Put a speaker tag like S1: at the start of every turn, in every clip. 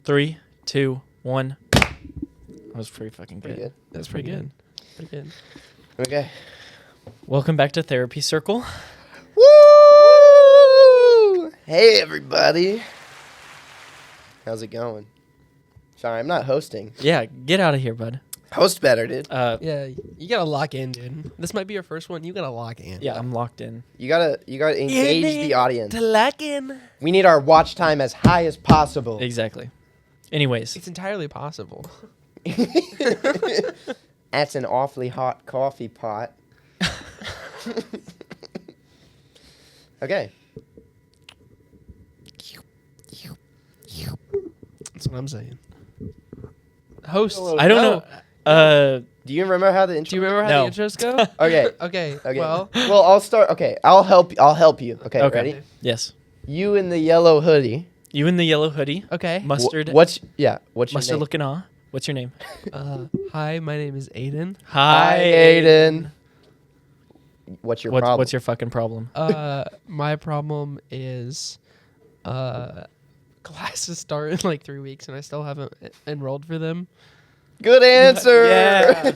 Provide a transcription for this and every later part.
S1: 3, 2, 1. That was pretty fucking good.
S2: Pretty good.
S1: That's pretty good.
S3: Pretty good.
S2: Okay.
S1: Welcome back to Therapy Circle.
S2: Woo! Hey, everybody. How's it going? Sorry, I'm not hosting.
S1: Yeah, get out of here, bud.
S2: Host better, dude.
S3: Yeah, you gotta lock in, dude. This might be your first one. You gotta lock in.
S1: Yeah, I'm locked in.
S2: You gotta engage the audience.
S3: To lock in.
S2: We need our watch time as high as possible.
S1: Exactly. Anyways,
S3: It's entirely possible.
S2: That's an awfully hot coffee pot. Okay.
S3: That's what I'm saying. Host.
S1: I don't know.
S2: Do you remember how the intro?
S3: Do you remember how
S1: No.
S3: the intros go?
S2: Okay.
S3: Okay.
S2: Okay.
S3: Well.
S2: I'll start. Okay, I'll help you. Okay.
S1: Okay.
S2: Ready?
S1: Yes.
S2: You in the yellow hoodie.
S1: You in the yellow hoodie.
S3: Okay.
S1: Mustard.
S2: What's your
S1: Mustard
S2: name?
S1: looking aw. What's your name?
S3: Hi, my name is Aiden.
S2: Hi, Aiden. What's your problem?
S1: What's your fucking problem?
S3: My problem is, classes start in like 3 weeks, and I still haven't enrolled for them.
S2: Good answer.
S1: Yeah.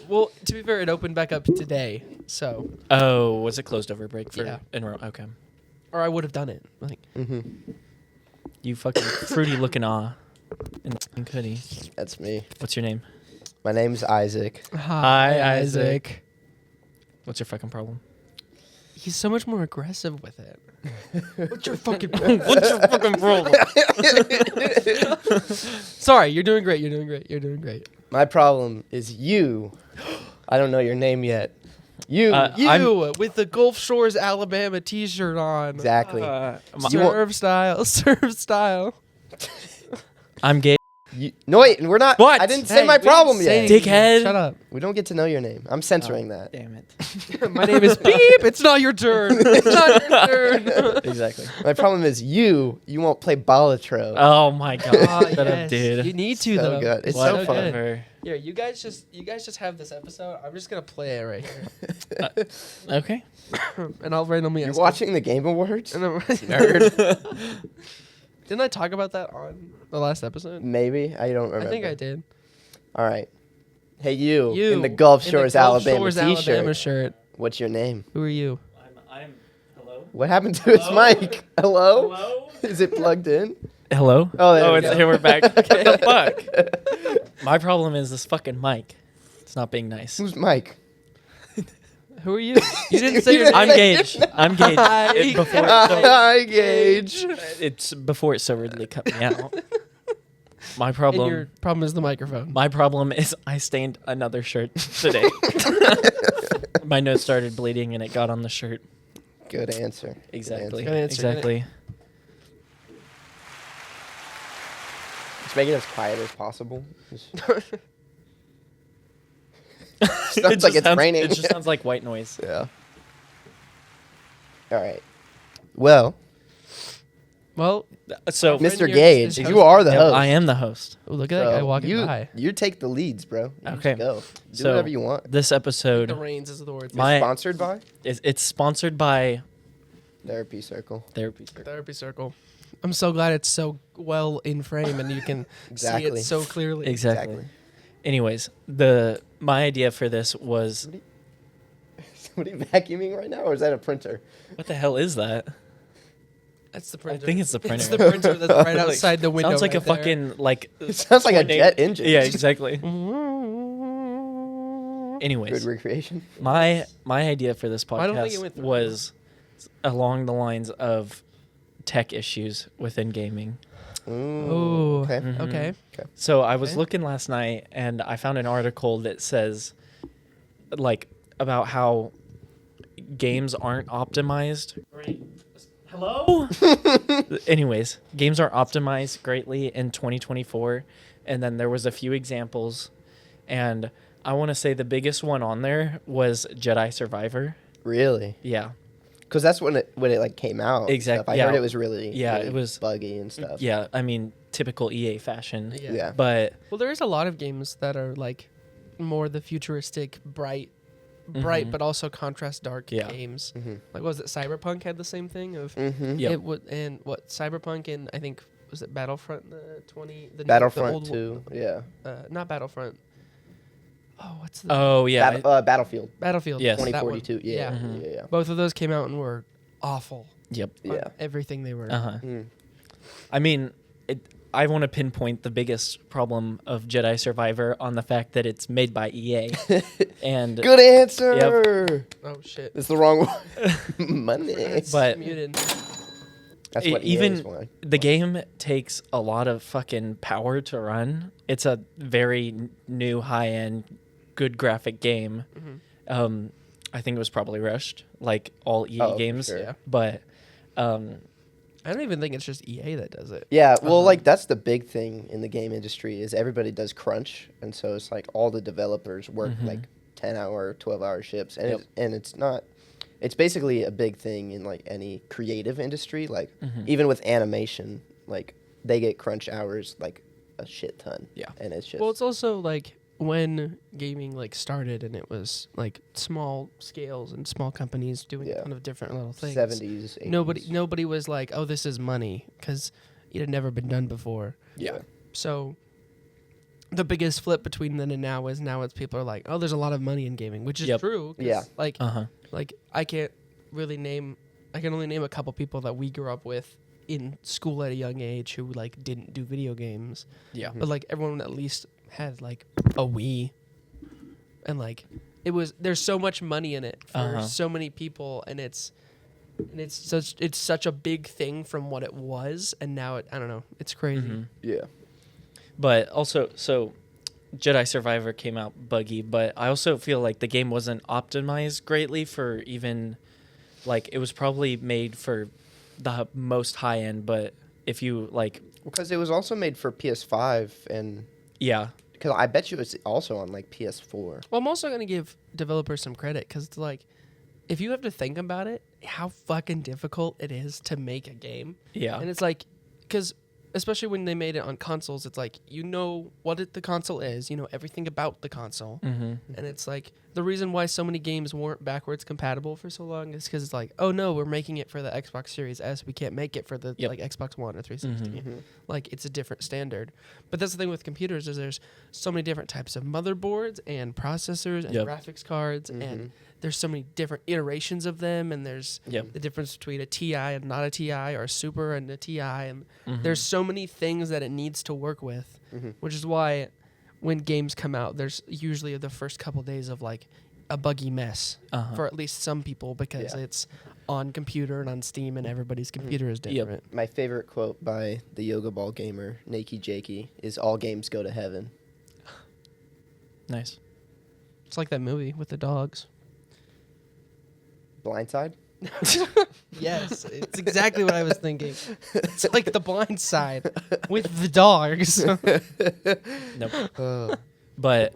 S3: Well, to be fair, it opened back up today, so
S1: Oh, was it closed over break for
S3: Yeah.
S1: enroll? Okay.
S3: or I would have done it. Like,
S1: You fucking fruity looking aw in the pink hoodie.
S2: That's me.
S1: What's your name?
S2: My name's Isaac.
S1: Hi, Isaac. What's your fucking problem?
S3: He's so much more aggressive with it.
S1: What's your fucking What's your fucking problem?
S3: Sorry, you're doing great. You're doing great. You're doing great.
S2: My problem is you. I don't know your name yet. You.
S3: You with the Gulf Shores, Alabama T-shirt on.
S2: Exactly.
S3: Serve style. Serve style.
S1: I'm gay.
S2: No, wait. We're not.
S1: What?
S2: I didn't say my
S3: we
S2: problem
S3: didn't say
S2: yet.
S3: anything.
S1: Dickhead.
S3: Shut up.
S2: We don't get to know your name. I'm censoring that.
S1: Damn it.
S3: My name is Beep. It's not your turn. It's not your turn.
S1: Exactly.
S2: My problem is you. You won't play Balatro.
S1: Oh my god. Shut up,
S3: Yes.
S1: dude.
S3: You need to
S2: So
S3: though.
S2: good. It's
S1: Whatever.
S2: so fun.
S3: Here, you guys just have this episode. I'm just gonna play it right here,
S1: Okay.
S3: and I'll randomly
S2: You're
S3: ask.
S2: watching the Game Awards?
S3: And then,
S2: Nerd.
S3: Didn't I talk about that on the last episode?
S2: Maybe. I don't remember.
S3: I think I did.
S2: All right. Hey, you
S3: You
S2: in the Gulf
S3: in
S2: Shores,
S3: the Gulf
S2: Alabama
S3: Shores,
S2: t-shirt.
S3: Alabama shirt.
S2: What's your name?
S3: Who are you?
S1: I'm hello?
S2: What happened to its
S1: Hello?
S2: mic? Hello?
S1: Hello?
S2: Is it plugged in?
S1: Hello?
S2: Oh, there we
S1: it's
S2: go.
S1: here we're back. What the fuck? My problem is this fucking mic. It's not being nice.
S2: Who's Mike?
S3: Who are you? You didn't say your
S1: I'm
S3: name.
S1: Gage. I'm Gage.
S3: Hi.
S2: Hi, Gage.
S1: It's before it so rudely cut me out. My
S3: And
S1: problem.
S3: your problem is the microphone.
S1: My problem is I stained another shirt today. My nose started bleeding and it got on the shirt.
S2: Good answer.
S1: Exactly.
S3: Good answer.
S1: Exactly.
S2: Let's make it as quiet as possible.
S1: It
S2: Sounds
S1: just
S2: like it's
S1: sounds-
S2: raining.
S1: It just sounds like white noise.
S2: Yeah. All right. Well,
S3: Well,
S1: So,
S3: Friend
S2: Mr.
S3: here
S2: Gage,
S3: is
S2: you
S3: hosting.
S2: are the
S1: yeah,
S2: host.
S1: I am the host.
S3: oh, look at that guy
S2: So
S3: walking by.
S2: you take the leads, bro. You
S1: Okay.
S2: Just go. Do
S1: So-
S2: whatever you want.
S1: This
S3: The
S1: episode
S3: reins is the word.
S1: My-
S2: Sponsored by
S1: it's sponsored by
S2: Therapy Circle.
S1: Therapy Circle.
S3: Therapy Circle. I'm so glad it's so well in frame and you can
S2: Exactly.
S3: see it so clearly.
S1: Exactly. Anyways, my idea for this was
S2: What are you vacuuming right now, or is that a printer?
S1: what the hell is that?
S3: That's the printer.
S1: think it's the
S3: It's
S1: printer.
S3: the printer that's right outside the window.
S1: Sounds like
S3: right
S1: a
S3: there.
S1: fucking like.
S2: It sounds like a
S1: tornado-
S2: jet engine.
S1: Yeah, exactly.
S3: Good
S1: Anyways,
S2: Good recreation.
S1: my idea for this
S3: I don't think it
S1: podcast
S3: went through.
S1: was along the lines of tech issues within gaming.
S3: Ooh.
S2: Okay.
S1: Mhm.
S3: Okay.
S1: So I was
S3: Okay.
S1: looking last night and I found an article that says like about how games aren't optimized. Hello? Anyways, games are optimized greatly in 2024 and then there was a few examples and I want to say the biggest one on there was Jedi Survivor.
S2: Really?
S1: Yeah.
S2: Because that's when it like came out. and
S1: Exact-
S2: stuff. I
S1: yeah.
S2: heard it was really
S1: It was
S2: buggy and stuff.
S1: Yeah, I mean typical EA fashion.
S3: Yeah.
S2: Yeah.
S1: But
S3: Well, there is a lot of games that are like more the futuristic, bright,
S1: Mhm.
S3: but also contrast dark
S1: Yeah.
S3: games.
S2: Mm-hmm.
S3: Like, was it Cyberpunk had the same thing of
S2: Mm-hmm.
S1: Yep.
S3: it would, and what Cyberpunk and I think was it Battlefront the 20 the
S2: Battlefront
S3: the old
S2: 2. Yeah.
S3: not Battlefront. Oh, what's the
S1: Oh yeah.
S2: Battlefield
S3: Battlefield?
S1: Yes.
S3: that one.
S2: 2042. Yeah.
S1: Mhm.
S2: Yeah.
S3: Both of those came out and were awful.
S1: Yep.
S3: On
S2: Yeah.
S3: everything they were.
S1: Uh-huh.
S2: Mm.
S1: I mean, I want to pinpoint the biggest problem of Jedi Survivor on the fact that it's made by EA. And
S2: Good answer.
S3: Oh shit.
S2: It's the wrong one. Money.
S3: It's
S1: But-
S3: muted.
S2: That's what
S1: even
S2: EA's want.
S1: the game takes a lot of fucking power to run. It's a very new, high-end, good graphic game.
S3: Mhm.
S1: I think it was probably rushed, like all EA
S2: Oh, for
S1: games.
S2: sure.
S3: Yeah.
S1: But
S3: I don't even think it's just EA that does it.
S2: Yeah, well,
S1: Uh-huh.
S2: like that's the big thing in the game industry is everybody does crunch, and so it's like all the developers work
S1: Mhm.
S2: like 10-hour, 12-hour shifts, and
S1: Yep.
S2: it's not. It's basically a big thing in like any creative industry. Like
S1: Mhm.
S2: even with animation, like they get crunch hours like a shit ton.
S1: Yeah.
S2: and it's just
S3: Well, it's also like when gaming like started and it was like small scales and small companies doing
S2: Yeah.
S3: a ton of different little things.
S2: 70s. 80s.
S3: Nobody was like, "Oh, this is money," because it had never been done before.
S1: yeah.
S3: So the biggest flip between then and now is now it's people are like, "Oh, there's a lot of money in gaming," which is
S1: Yep.
S3: true. 'Cause,
S2: Yeah.
S3: Like
S1: Uh-huh.
S3: like I can't really name. I can only name a couple people that we grew up with in school at a young age who like didn't do video games.
S1: Yeah.
S3: But like everyone at least had like a Wii, and like there's so much money in it for
S1: Uh-huh.
S3: so many people, and it's such a big thing from what it was, and now I don't know, it's crazy.
S1: Mhm.
S2: Yeah.
S1: But also, so Jedi Survivor came out buggy, but I also feel like the game wasn't optimized greatly for even, like, it was probably made for the most high end, but if you, like,
S2: Because it was also made for PS5, and
S1: yeah,
S2: because I bet you it's also on like PS4.
S3: Well, I'm also gonna give developers some credit because it's like, if you have to think about it, how fucking difficult it is to make a game.
S1: yeah,
S3: And it's like, because especially when they made it on consoles, it's like, you know what the console is, you know everything about the console.
S1: mm-hmm.
S3: And it's like, the reason why so many games weren't backwards compatible for so long is because it's like, oh no, we're making it for the Xbox Series S. We can't make it for the
S1: Yep.
S3: like Xbox One or 360.
S1: Mhm.
S3: Like, it's a different standard. But that's the thing with computers is there's so many different types of motherboards and processors and
S1: Yep.
S3: graphics cards. And there's so many different iterations of them. And there's
S1: Yep.
S3: the difference between a TI and not a TI, or a Super and a TI. And
S1: Mhm.
S3: there's so many things that it needs to work with, which is why when games come out, there's usually the first couple days of like a buggy mess
S1: Uh-huh.
S3: for at least some people because
S2: Yeah.
S3: it's on computer and on Steam, and everybody's computer is
S1: Yep.
S3: different.
S2: My favorite quote by the yoga ball gamer, Nakey Jakey, is "All games go to heaven."
S1: Nice.
S3: It's like that movie with the dogs.
S2: Blindside.
S3: Yes, it's exactly what I was thinking. It's like The Blind Side with the dogs.
S1: Nope. But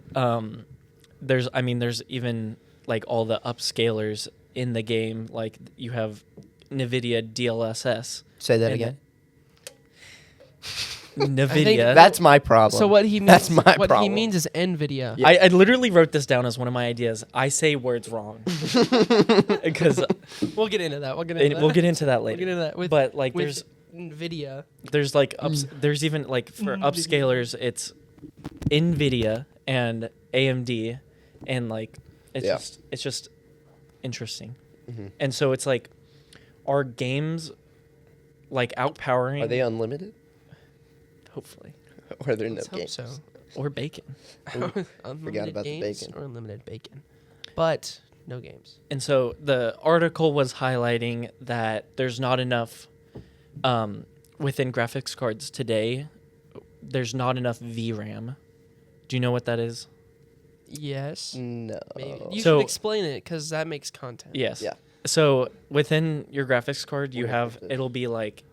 S1: there's even like all the upscalers in the game. Like you have NVIDIA DLSS.
S2: Say that
S1: and
S2: again.
S1: NVIDIA.
S2: That's my problem.
S3: So what he means,
S2: That's my
S3: what he
S2: problem.
S3: means is NVIDIA.
S2: Yeah.
S1: I literally wrote this down as one of my ideas. I say words wrong because
S3: We'll get into that. We'll get into that.
S1: we'll get into that
S3: We'll
S1: later.
S3: get into that. With,
S1: But like
S3: with NVIDIA.
S1: there's like there's even like for upscalers it's NVIDIA and AMD and like
S2: Yeah.
S1: it's just interesting.
S2: Mhm.
S1: And so it's like are games like outpowering
S2: Are they unlimited?
S1: hopefully
S2: Or are there no
S3: Let's hope
S2: games?
S3: so.
S1: or bacon.
S3: Unlimited
S2: about the
S3: games
S2: bacon.
S3: or unlimited bacon. But no games.
S1: And so the article was highlighting that there's not enough within graphics cards today. There's not enough VRAM. Do you know what that is?
S3: Yes.
S2: No.
S3: Maybe. You
S1: So-
S3: should explain it because that makes content.
S1: Yes.
S2: Yeah.
S1: So within your graphics card, you
S2: We're gonna
S1: have
S2: clip this.
S1: it'll be like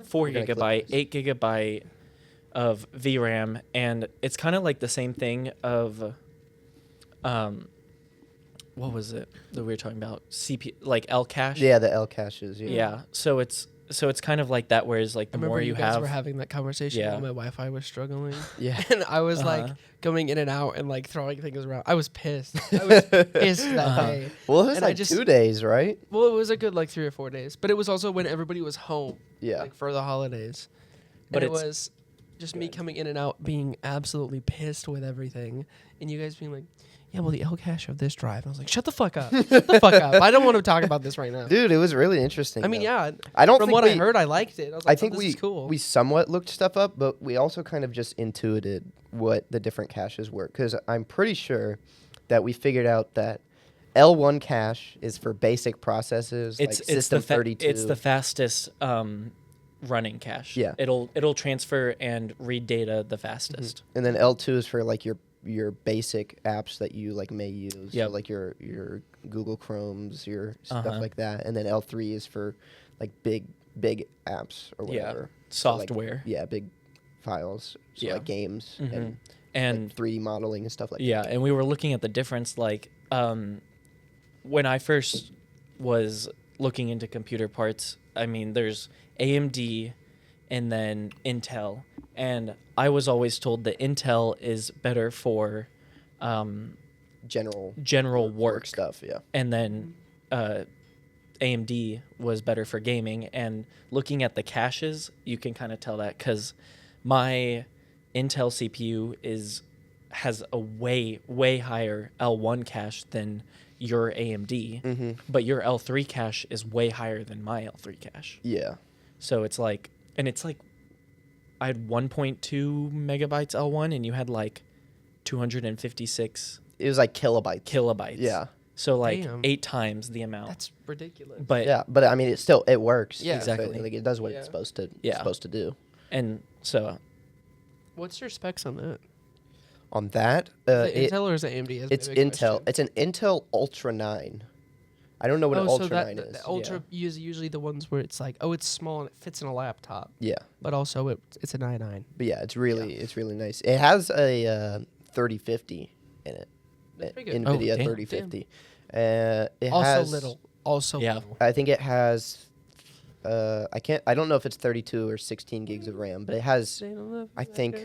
S1: 4
S2: We're gonna clip
S1: gigabyte,
S2: this.
S1: 8 gigabyte of VRAM, and it's kind of like the same thing of, what was it that we were talking about? CPU, like L cache.
S2: Yeah, the L caches. Yeah.
S1: Yeah. So it's kind of like that. Whereas like
S3: I
S1: the
S3: remember
S1: more
S3: you
S1: you
S3: guys
S1: have,
S3: were having that conversation
S1: Yeah.
S3: while my Wi-Fi was struggling,
S2: Yeah.
S3: and I was like
S1: Uh-huh.
S3: going in and out and like throwing things around. I was pissed. I was pissed that
S1: Uh-huh.
S3: day.
S2: Well, it was
S3: And I
S2: like
S3: just-
S2: 2 days, right?
S3: Well, it was a good like 3 or 4 days, but it was also when everybody was home,
S2: Yeah.
S3: like for the holidays.
S1: But
S3: and it
S1: it's
S3: was just
S2: Go
S3: me
S2: ahead.
S3: coming in and out being absolutely pissed with everything, and you guys being like, yeah, well, the L cache of this drive. And I was like, shut the fuck up. Shut the fuck up. I don't want to talk about this right now.
S2: Dude, it was really interesting.
S3: I mean,
S2: though.
S3: yeah.
S2: I don't
S3: From
S2: think
S3: what
S2: we,
S3: I heard, I liked it. I was
S2: I
S3: like,
S2: think
S3: this is cool.
S2: we somewhat looked stuff up, but we also kind of just intuited what the different caches were. Because I'm pretty sure that we figured out that L1 cache is for basic processes like System 32.
S1: It's the fastest running cache.
S2: Yeah.
S1: It'll transfer and read data the fastest.
S2: And then L2 is for like your basic apps that you like may use.
S1: Yep.
S2: So like your Google Chromes, your stuff
S1: Uh-huh.
S2: like that. And then L3 is for like big apps or
S1: Yeah.
S2: whatever. So, like,
S1: Software.
S2: yeah, big files. So
S1: Yeah.
S2: like games
S1: Mhm.
S2: and
S1: And
S2: like 3D modeling and stuff like
S1: yeah,
S2: that.
S1: and we were looking at the difference. Like when I first was looking into computer parts, I mean, there's AMD and then Intel, and I was always told that Intel is better for
S2: General
S1: work
S2: stuff, yeah.
S1: and then AMD was better for gaming. And looking at the caches, you can kind of tell that because my Intel CPU has a way higher L1 cache than your AMD,
S2: Mm-hmm.
S1: but your L3 cache is way higher than my L3 cache.
S2: Yeah.
S1: So it's like I had 1.2 megabytes L1 and you had like 256
S2: It was like kilobytes.
S1: kilobytes.
S2: Yeah.
S1: So like
S3: Damn.
S1: 8 times the amount.
S3: That's ridiculous.
S1: But
S2: Yeah, but I mean, it works.
S3: Yeah.
S2: So,
S1: Exactly.
S2: like it does what
S3: Yeah.
S2: it's supposed to.
S1: Yeah.
S2: Supposed to do.
S1: and so
S3: What's your specs on that?
S2: On that,
S3: Is it Intel or is it AMD? Is
S2: it's
S3: my big
S2: Intel.
S3: question.
S2: It's an Intel Ultra 9. I don't know what an
S3: so
S2: Ultra
S3: that
S2: 9
S3: the,
S2: is.
S3: the Ultra is usually the ones where it's like, oh, it's small and it fits in a laptop,
S2: Yeah,
S3: but also it's a 9.9.
S2: but yeah, it's really nice. It has a 3050 in it.
S3: That's pretty good.
S1: Oh,
S2: NVIDIA
S1: damn.
S2: 3050. It
S3: Also
S2: has
S3: little. Also
S1: Yeah.
S3: little.
S2: I think it has. I don't know if it's 32 or 16 gigs of RAM, but it has I think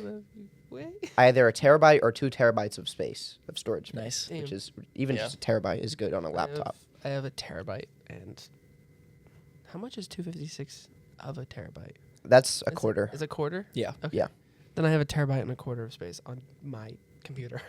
S2: either a terabyte or 2 terabytes of space of storage space,
S1: Nice.
S2: which
S3: Damn.
S2: is even
S1: Yeah.
S2: just a terabyte is good on a laptop.
S3: I have a terabyte, and how much is 256 of a terabyte?
S2: That's a quarter.
S3: Is a quarter?
S1: yeah.
S3: Okay.
S2: Yeah.
S3: Then I have a terabyte and a quarter of space on my computer,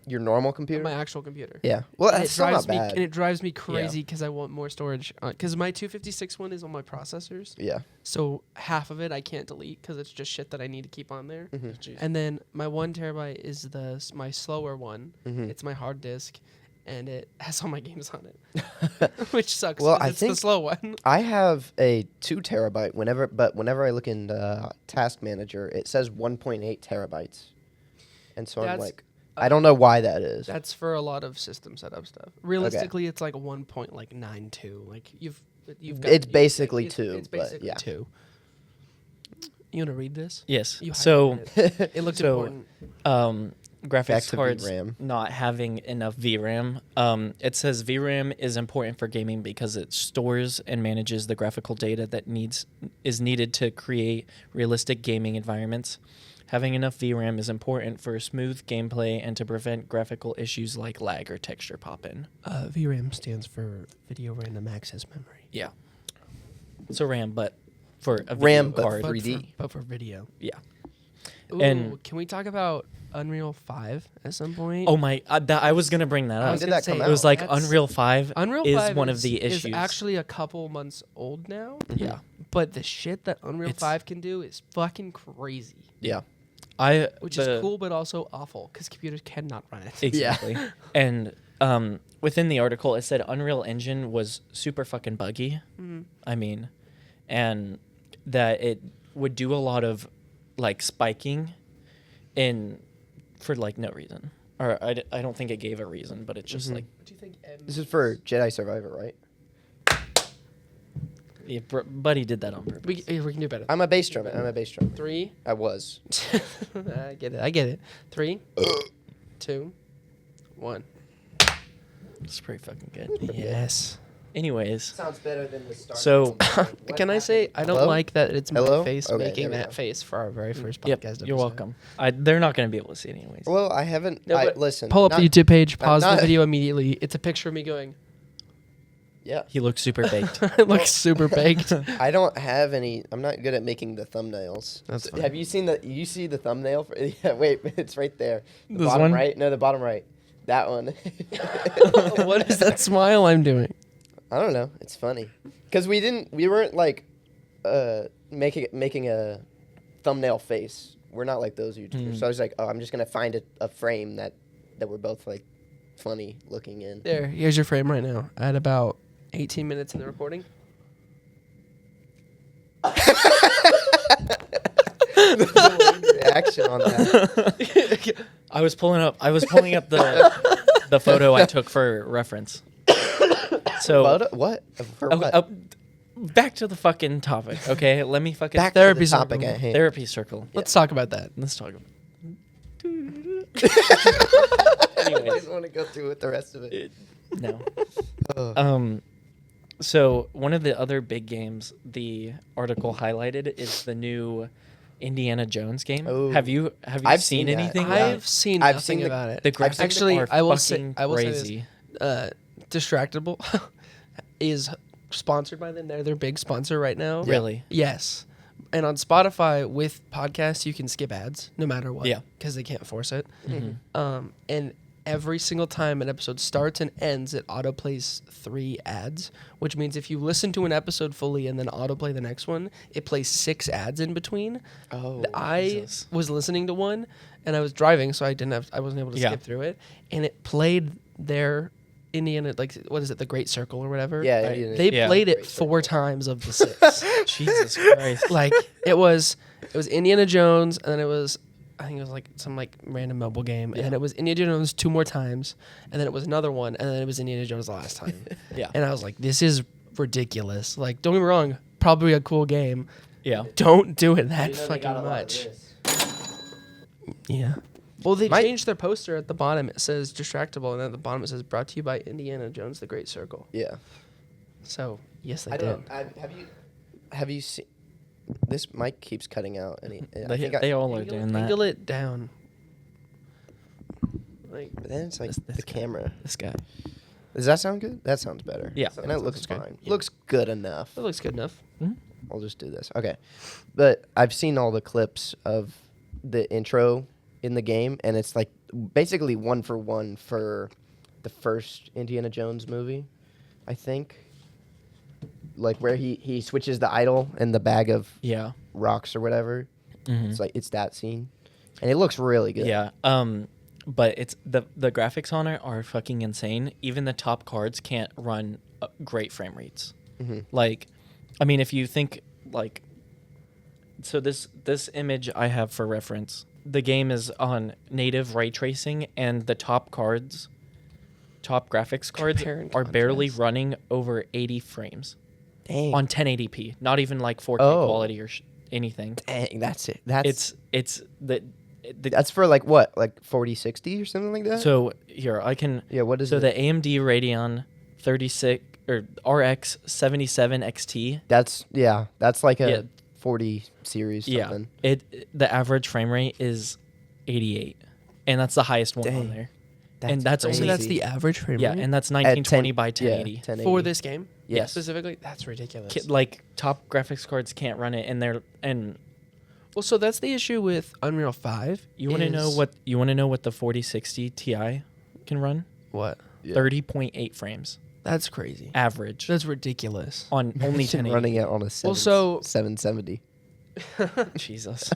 S2: Your normal
S3: on
S2: computer.
S3: my actual computer.
S2: Yeah. Well,
S3: And
S2: that's still not
S3: me,
S2: bad.
S3: and it drives me crazy because I want more storage. Because my 256 one is on my processors,
S2: Yeah.
S3: so half of it I can't delete because it's just shit that I need to keep on there.
S2: Mm-hmm.
S1: Jeez.
S3: And then my 1 terabyte is my slower one.
S2: Mhm.
S3: It's my hard disk, and it has all my games on it, which sucks.
S2: Well,
S3: 'cause
S2: I
S3: it's the
S2: think-
S3: slow one.
S2: I have a 2 terabyte. Whenever I look in Task Manager, it says 1.8 terabytes, and so I'm
S3: That's-
S2: like, I don't know why that is.
S3: That's for a lot of system setup stuff. Realistically, it's like 1.92. Like you've got.
S2: It's basically 2,
S3: It's
S2: but
S3: basically
S2: yeah.
S3: 2. You want to read this?
S1: Yes.
S3: You
S1: So
S3: highlighted it. It looked
S1: so-
S3: important.
S2: Back
S1: graphics
S2: to
S1: cards
S2: VRAM.
S1: not having enough VRAM. It says VRAM is important for gaming because it stores and manages the graphical data that is needed to create realistic gaming environments. Having enough VRAM is important for smooth gameplay and to prevent graphical issues like lag or texture pop-in.
S3: VRAM stands for Video Random Access Memory.
S1: Yeah. So RAM, but for a
S2: RAM,
S1: video
S2: but
S1: card.
S2: 3D.
S3: But for video.
S1: Yeah.
S3: Ooh,
S1: And-
S3: can we talk about Unreal 5 at some point?
S1: Oh my! I was gonna bring that
S3: I
S1: up.
S3: was
S2: did
S3: gonna
S2: that come
S3: say,
S1: It was
S2: out?
S1: like
S3: that's-
S1: Unreal 5
S3: Unreal
S1: is
S3: 5
S1: one of the
S3: is
S1: issues.
S3: actually a couple months old now.
S1: Yeah.
S3: But the shit that Unreal
S1: It's-
S3: 5 can do is fucking crazy.
S2: Yeah.
S3: Which is cool, but also awful because computers cannot run it.
S1: Exactly. And within the article, it said Unreal Engine was super fucking buggy.
S3: Mhm.
S1: I mean, and that it would do a lot of like spiking for like no reason. Or I don't think it gave a reason, but it's just
S2: Mhm.
S1: like
S3: What do you think?
S2: This is for Jedi Survivor, right?
S1: yeah, Buddy did that on purpose.
S3: we can do better.
S2: I'm a bass drummer.
S3: 3.
S2: I was.
S3: I get it. 3, 2, 1.
S1: It's pretty fucking good.
S3: Yes.
S1: Anyways,
S2: Sounds better than the start.
S1: So-
S3: Can I say I don't
S2: Hello?
S3: like that it's
S2: Hello?
S3: my face
S2: Okay,
S3: making
S2: there we
S3: that
S2: go.
S3: face for our very first podcast
S1: yep,
S3: episode.
S1: you're welcome. They're not gonna be able to see it anyways.
S2: Well, I haven't.
S3: No, but
S2: listen.
S3: Pull up
S2: not-
S3: the YouTube page, pause
S2: not-
S3: the video immediately. It's a picture of me going.
S2: Yeah.
S1: He looks super baked.
S3: It looks super baked.
S2: I don't have any. I'm not good at making the thumbnails.
S3: That's fine.
S2: Have you seen the? You see the thumbnail? Yeah. Wait. It's right there. The
S1: This
S2: bottom
S1: one?
S2: right. No, the bottom right. That one.
S3: What is that smile I'm doing?
S2: I don't know. It's funny because we weren't like making a thumbnail face. We're not like those YouTubers. So I was like, oh, I'm just gonna find a frame that we're both like funny looking in.
S3: There, here's your frame right now. At about 18 minutes in the recording.
S2: Reaction on that.
S1: I was pulling up the photo I took for reference. So
S2: What? For
S1: oh,
S2: what?
S1: oh, back to the fucking topic, okay? Let me fucking
S2: Back
S3: therapy
S2: to the topic
S3: circle.
S2: at hand.
S1: therapy circle.
S3: Let's talk about that.
S1: Let's talk about.
S2: I
S1: Anyways,
S2: didn't want to go through with the rest of it.
S1: no.
S2: Ugh.
S1: So one of the other big games the article highlighted is the new Indiana Jones game.
S2: Oh.
S1: Have you
S2: I've
S1: seen
S2: seen that.
S1: anything?
S2: Yeah.
S3: I've seen
S2: I've
S3: nothing
S2: seen
S3: about it.
S1: The graphics
S3: Actually,
S1: are
S3: I will
S1: fucking
S3: say
S1: crazy.
S3: this. Distractable is sponsored by them. They're their big sponsor right now.
S1: Really?
S3: Yes. And on Spotify with podcasts, you can skip ads no matter what.
S1: Yeah.
S3: Because they can't force it.
S1: Mhm.
S3: And every single time an episode starts and ends, it autoplays 3 ads, which means if you listen to an episode fully and then autoplay the next one, it plays 6 ads in between.
S2: Oh.
S3: I
S1: Jesus.
S3: was listening to one and I was driving, so I wasn't able to
S1: Yeah.
S3: skip through it, and it played their Indiana, like, what is it, the Great Circle or whatever.
S2: Yeah.
S1: Right.
S2: Indiana-
S3: They
S1: Yeah.
S3: played it
S2: Great
S3: 4 times of the 6.
S1: Jesus Christ.
S3: Like it was Indiana Jones, and then I think it was like some like random mobile game, and then it was Indiana Jones 2 more times, and then it was another one, and then it was Indiana Jones the last time.
S1: Yeah.
S3: And I was like, this is ridiculous. Like, don't get me wrong, probably a cool game.
S1: Yeah.
S3: Don't do it that fucking much. Yeah. Well, they
S2: My-
S3: changed their poster at the bottom. It says distractible, and then at the bottom it says brought to you by Indiana Jones: The Great Circle.
S2: Yeah.
S3: So yes, they
S2: I
S3: did.
S2: don't know. Have you seen? This mic keeps cutting out.
S1: They all are doing that.
S3: Angle it down. Like,
S2: But then it's like
S1: This
S2: the
S1: guy.
S2: camera.
S1: This guy.
S2: Does that sound good? That sounds better.
S1: Yeah.
S2: And it looks
S1: good.
S2: fine.
S1: Yeah.
S2: Looks good enough.
S3: that looks good enough.
S2: I'll just do this. Okay. But I've seen all the clips of the intro in the game, and it's like basically 1 for 1 for the first Indiana Jones movie, I think. Like where he switches the idol and the bag of
S1: Yeah.
S2: rocks or whatever.
S1: Mhm.
S2: It's like it's that scene. And it looks really good.
S1: Yeah. But it's the graphics on it are fucking insane. Even the top cards can't run great frame rates.
S2: Mhm.
S1: Like, I mean, if you think like, so this image I have for reference, the game is on native ray tracing, and the top graphics cards
S3: Compare and
S1: are barely
S3: contrast.
S1: running over 80 frames
S2: Dang.
S1: on 1080p. Not even like 4K
S2: Oh.
S1: quality or anything.
S2: Dang, that's it. That's
S1: That's
S2: for like what? Like 4060 or something like that?
S1: so here I can.
S2: yeah, what is
S1: So
S2: it?
S1: the AMD Radeon 36 or RX 77 XT.
S2: That's like a
S1: Yeah.
S2: 40 series something.
S1: Yeah, the average frame rate is 88, and that's the highest one on
S2: Dang.
S1: there. And that's
S2: crazy.
S3: So that's the average frame
S1: Yeah,
S3: rate
S1: and that's
S2: At
S1: 1920
S2: 10
S1: by
S2: yeah,
S1: 1080.
S2: 1080.
S3: for this game.
S2: Yes.
S3: Specifically, that's ridiculous.
S1: Like top graphics cards can't run it, and
S3: Well, so that's the issue with Unreal 5.
S1: you want to know
S3: is-
S1: what the 4060 Ti can run?
S3: What?
S2: Yeah.
S1: 30.8 frames
S3: That's crazy.
S1: average
S3: That's ridiculous.
S1: on only 1080.
S2: running it on a
S3: Well, so-
S2: 770.
S1: Jesus,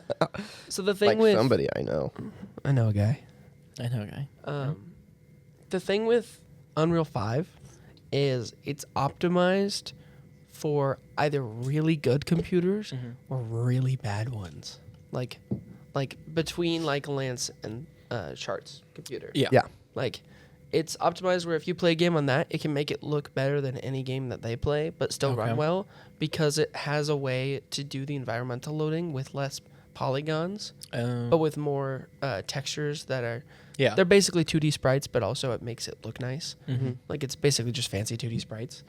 S3: So the thing
S2: Like
S3: with
S2: somebody I know.
S3: I know a guy.
S1: I know, guy.
S3: The thing with Unreal 5 is it's optimized for either really good computers or really bad ones. Like between like Lance and Chart's computer.
S1: Yeah.
S2: Yeah.
S3: Like it's optimized where if you play a game on that, it can make it look better than any game that they play, but still
S1: Okay.
S3: run well because it has a way to do the environmental loading with less polygons, but with more textures that are
S1: yeah.
S3: they're basically 2D sprites, but also it makes it look nice.
S1: Mm-hmm.
S3: Like it's basically just fancy 2D sprites,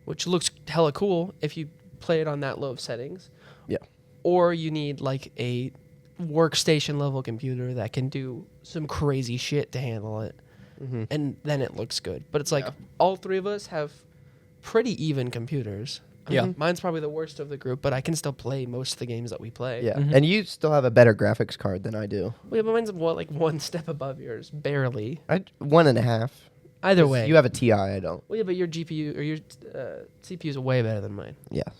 S3: which looks hella cool if you play it on that low of settings.
S2: Yeah.
S3: Or you need like a workstation level computer that can do some crazy shit to handle it.
S2: Mm-hmm.
S3: And then it looks good. But it's like
S1: Yeah.
S3: all 3 of us have pretty even computers. I
S1: Yeah.
S3: mean, mine's probably the worst of the group, but I can still play most of the games that we play.
S2: Yeah,
S1: Mhm.
S2: and you still have a better graphics card than I do.
S3: Well, yeah, but mine's like one step above yours, barely.
S2: 1.5.
S3: Either
S2: 'Cause
S3: way.
S2: you have a TI. I don't.
S3: Well, yeah, but your GPU or your CPU is way better than mine.
S2: Yes.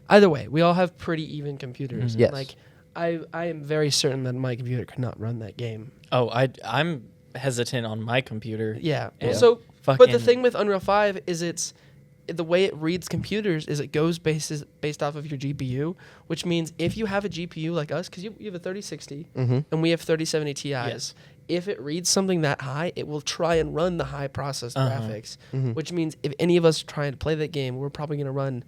S3: Either way, we all have pretty even computers.
S1: Mhm.
S3: And
S2: Yes.
S3: like, I am very certain that my computer could not run that game.
S1: Oh, I'm hesitant on my computer.
S3: Yeah. Well,
S1: Yeah.
S3: so, but the
S1: Fucking-
S3: thing with Unreal 5 is the way it reads computers is it goes based off of your GPU, which means if you have a GPU like us, because you have a 3060
S2: Mm-hmm.
S3: and we have 3070 Ti's,
S1: Yes.
S3: if it reads something that high, it will try and run the high processed
S1: Uh-huh.
S3: graphics,
S2: Mhm.
S3: which means if any of us try to play that game, we're probably going to run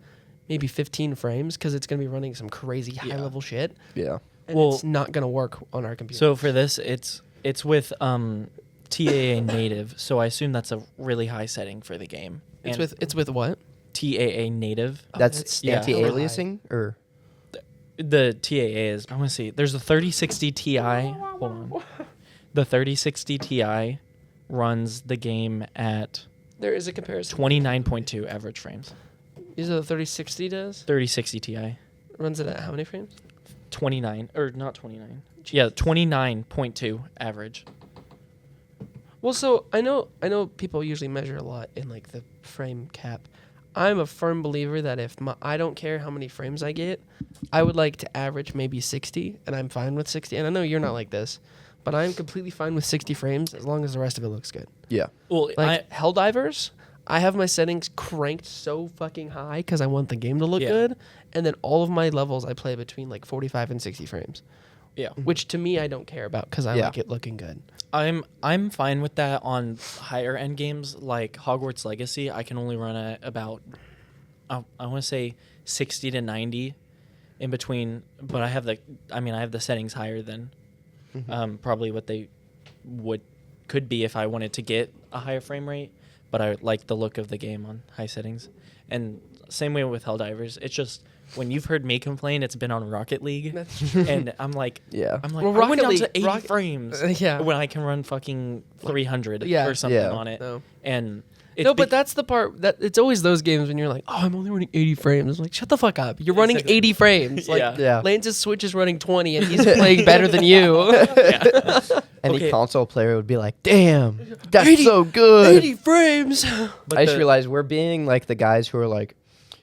S3: maybe 15 frames because it's going to be running some crazy high level shit,
S2: Yeah.
S3: and
S1: Well-
S3: it's not going to work on our computer.
S1: So for this, it's with TAA native. So I assume that's a really high setting for the game.
S3: it's
S1: And
S3: with what?
S1: TAA native.
S2: That's
S1: yeah.
S2: anti-aliasing, or
S1: The TAA is. I want to see. There's a 3060 Ti. Hold on. The 3060 Ti runs the game at
S3: There is a comparison.
S1: 29.2 average frames.
S3: These are the 3060 does.
S1: 3060 Ti.
S3: Runs it at how many frames?
S1: 29 or not 29. Yeah, 29.2 average.
S3: Well, so I know people usually measure a lot in like the frame cap. I'm a firm believer that if I don't care how many frames I get, I would like to average maybe 60, and I'm fine with 60. And I know you're not like this, but I'm completely fine with 60 frames as long as the rest of it looks good.
S2: yeah.
S1: Well,
S3: Like Helldivers, I have my settings cranked so fucking high because I want the game to look
S1: Yeah.
S3: good, and then all of my levels I play between like 45 and 60 frames,
S1: yeah.
S3: which to me I don't care about because I
S2: Yeah.
S3: like it looking good.
S1: I'm fine with that on higher end games like Hogwarts Legacy. I can only run at about I want to say 60 to 90 in between, but I have the settings higher than probably what they could be if I wanted to get a higher frame rate, but I like the look of the game on high settings. And same way with Helldivers. It's just when you've heard me complain, it's been on Rocket League,
S3: That's true.
S1: and I'm like,
S2: Yeah.
S1: Well,
S3: Well,
S1: I went down
S3: Rocket
S1: to
S3: League-
S1: 80 frames
S3: Yeah.
S1: when I can run fucking 300
S3: Yeah.
S1: or something
S2: Yeah.
S1: on it.
S3: No.
S1: And it's
S3: No, but that's the part that it's always those games when you're like, oh, I'm only running 80 frames. It's like, shut the fuck up. You're running
S1: Exactly.
S3: 80 frames. Like,
S1: Yeah.
S2: Yeah.
S3: Lance's Switch is running 20 and he's playing better than you.
S2: Any
S1: Okay.
S2: console player would be like, "Damn, that's
S3: 80
S2: so good."
S3: 80 frames.
S1: but
S2: I just
S1: the-
S2: realized we're being like the guys who are like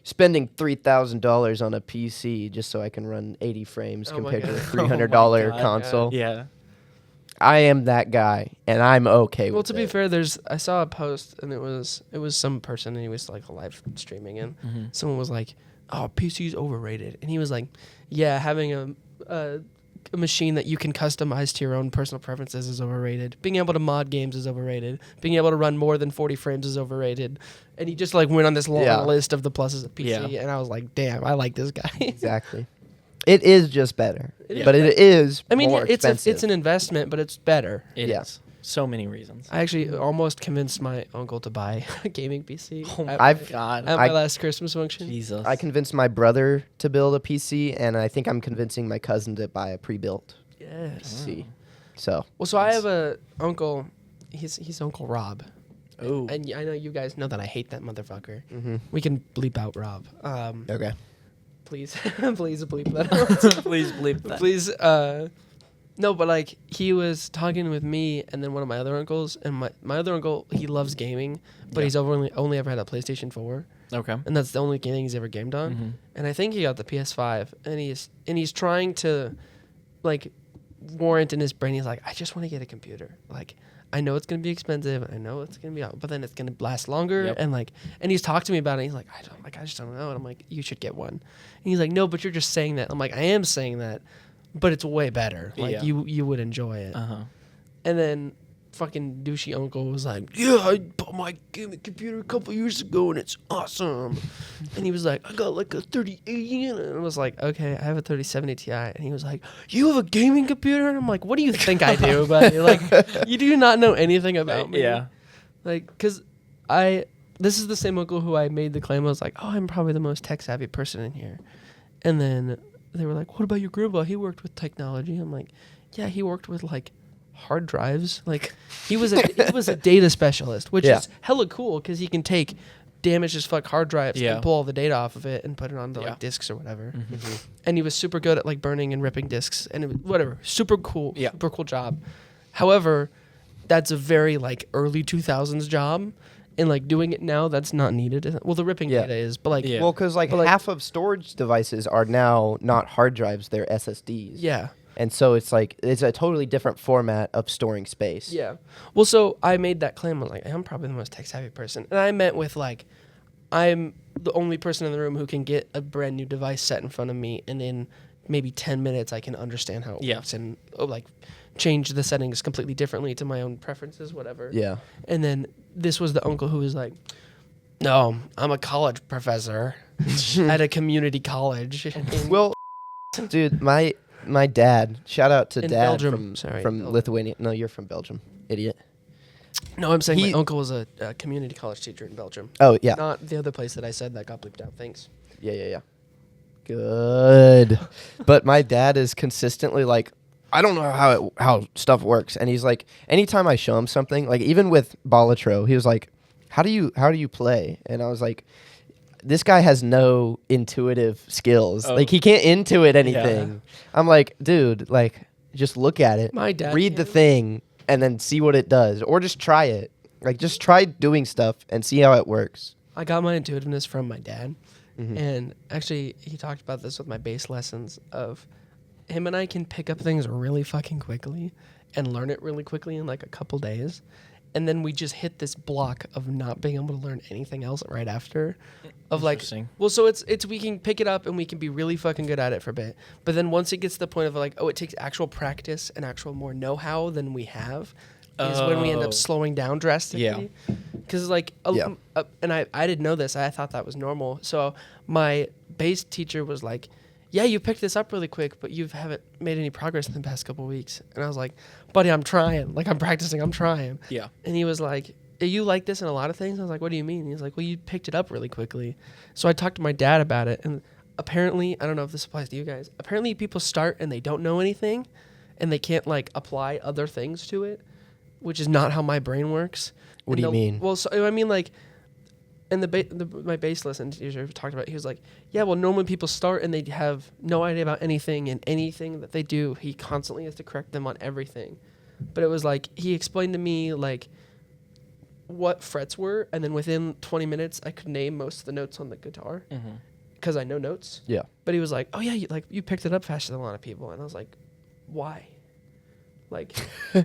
S2: spending $3,000 on a PC just so I can run 80 frames
S3: Oh my
S2: compared to
S3: God.
S2: a
S3: Oh
S2: $300
S1: God.
S2: console.
S1: yeah.
S2: I am that guy, and I'm okay
S3: Well,
S2: with
S3: to
S2: it.
S3: be fair, I saw a post and it was some person and he was like live streaming and someone was like, "Oh, PC's overrated," and he was like, "Yeah, having a machine that you can customize to your own personal preferences is overrated. Being able to mod games is overrated. Being able to run more than 40 frames is overrated." And he just like went on this long
S2: Yeah.
S3: list of the pluses of PC,
S1: Yeah.
S3: and I was like, "Damn, I like this guy."
S2: Exactly. It is just better,
S3: It is
S2: but it is
S3: I mean,
S2: more
S3: it's
S2: expensive.
S3: an investment, but it's better.
S1: It
S2: Yeah.
S1: is. So many reasons.
S3: I actually almost convinced my uncle to buy a gaming PC.
S1: Oh my
S2: I've-
S1: God.
S3: at my
S2: I-
S3: last Christmas function.
S1: Jesus.
S2: I convinced my brother to build a PC, and I think I'm convincing my cousin to buy a pre-built
S3: Yes.
S2: PC. So
S3: Well, so I have a uncle. He's Uncle Rob.
S1: Oh.
S3: And I know you guys know that I hate that motherfucker.
S2: mhm.
S3: We can bleep out Rob.
S2: Okay.
S3: Please, please bleep that out.
S1: Please bleep that.
S3: Please, no, but like he was talking with me and then one of my other uncles, and my other uncle, he loves gaming, but
S1: Yeah.
S3: he's only ever had a PlayStation 4,
S1: Okay.
S3: and that's the only game he's ever gamed on.
S1: Mhm.
S3: And I think he got the PS5, and he's trying to like warrant in his brain. He's like, I just want to get a computer. Like, I know it's gonna be expensive, and I know it's gonna be out, but then it's gonna last longer.
S1: Yep.
S3: And he's talked to me about it. He's like, I just don't know. And I'm like, you should get one. And he's like, no, but you're just saying that. I'm like, I am saying that, but it's way better. Like
S1: Yeah.
S3: you would enjoy it.
S1: Uh-huh.
S3: And then fucking douchey uncle was like, yeah, I bought my gaming computer a couple years ago and it's awesome. And he was like, I got like a 3080, and I was like, okay, I have a 3070 Ti. And he was like, you have a gaming computer? And I'm like, what do you think I do? But like, you do not know anything about me.
S1: Yeah.
S3: Like, cause this is the same uncle who I made the claim. I was like, oh, I'm probably the most tech savvy person in here. And then they were like, what about your grandpa? He worked with technology. I'm like, yeah, he worked with like hard drives. Like he was a data specialist, which
S2: Yeah.
S3: is hella cool because he can take damaged as fuck hard drives
S1: Yeah.
S3: and pull all the data off of it and put it onto
S1: Yeah.
S3: like discs or whatever.
S1: Mm-hmm.
S3: And he was super good at like burning and ripping discs and it was, whatever, super cool,
S1: Yeah.
S3: super cool job. However, that's a very like early 2000s job, and like doing it now, that's not needed. Well, the ripping
S2: Yeah.
S3: data is, but like
S1: Yeah.
S2: Well, because like
S3: But, like-
S2: half of storage devices are now not hard drives; they're SSDs.
S3: yeah.
S2: And so it's like it's a totally different format of storing space.
S3: Yeah. Well, so I made that claim. I was like, I'm probably the most tech savvy person. And I meant with like, I'm the only person in the room who can get a brand new device set in front of me. And in maybe 10 minutes, I can understand how it
S1: Yeah.
S3: works and like change the settings completely differently to my own preferences, whatever.
S2: Yeah.
S3: And then this was the uncle who was like, no, I'm a college professor at a community college.
S2: Well, dude, my dad. Shout out to
S3: In
S2: dad
S3: Belgium. Sorry,
S2: from
S3: Belgium.
S2: Lithuania. No, you're from Belgium, idiot.
S3: No, I'm saying
S2: He-
S3: my uncle was a community college teacher in Belgium.
S2: Oh yeah,
S3: Not the other place that I said that got bleeped out. Thanks.
S2: yeah. Good. But my dad is consistently like, I don't know how stuff works, and he's like, anytime I show him something, like even with Balatro, he was like, how do you play? And I was like, this guy has no intuitive skills.
S1: Oh.
S2: Like he can't intuit anything. I'm like, dude, like just look at it,
S3: My dad
S2: read the
S3: can.
S2: thing, and then see what it does, or just try it. Like just try doing stuff and see how it works.
S3: I got my intuitiveness from my dad.
S2: Mhm.
S3: And actually, he talked about this with my bass lessons of him and I can pick up things really fucking quickly and learn it really quickly in like a couple days. And then we just hit this block of not being able to learn anything else right after. Of like,
S1: Interesting.
S3: well, so it's we can pick it up and we can be really fucking good at it for a bit. But then once it gets to the point of like, oh, it takes actual practice and actual more know-how than we have, is when we end
S1: Oh.
S3: up slowing down drastically. Because like,
S2: Yeah.
S3: and I didn't know this. I thought that was normal. So my bass teacher was like, yeah, you picked this up really quick, but you haven't made any progress in the past couple weeks. And I was like, buddy, I'm trying. Like, I'm practicing. I'm trying.
S1: Yeah.
S3: And he was like, are you like this in a lot of things? I was like, what do you mean? He's like, well, you picked it up really quickly. So I talked to my dad about it. And apparently, I don't know if this applies to you guys. Apparently, people start and they don't know anything and they can't like apply other things to it, which is not how my brain works.
S2: What
S3: And
S2: do you mean?
S3: Well, so I mean, like, and my bass lesson teacher talked about. He was like, "Yeah, well, normally people start and they have no idea about anything, and anything that they do, he constantly has to correct them on everything." But it was like he explained to me like what frets were, and then within 20 minutes, I could name most of the notes on the guitar
S1: Mm-hmm.
S3: because I know notes.
S2: Yeah.
S3: But he was like, "Oh yeah, you picked it up faster than a lot of people," and I was like, "Why? Like,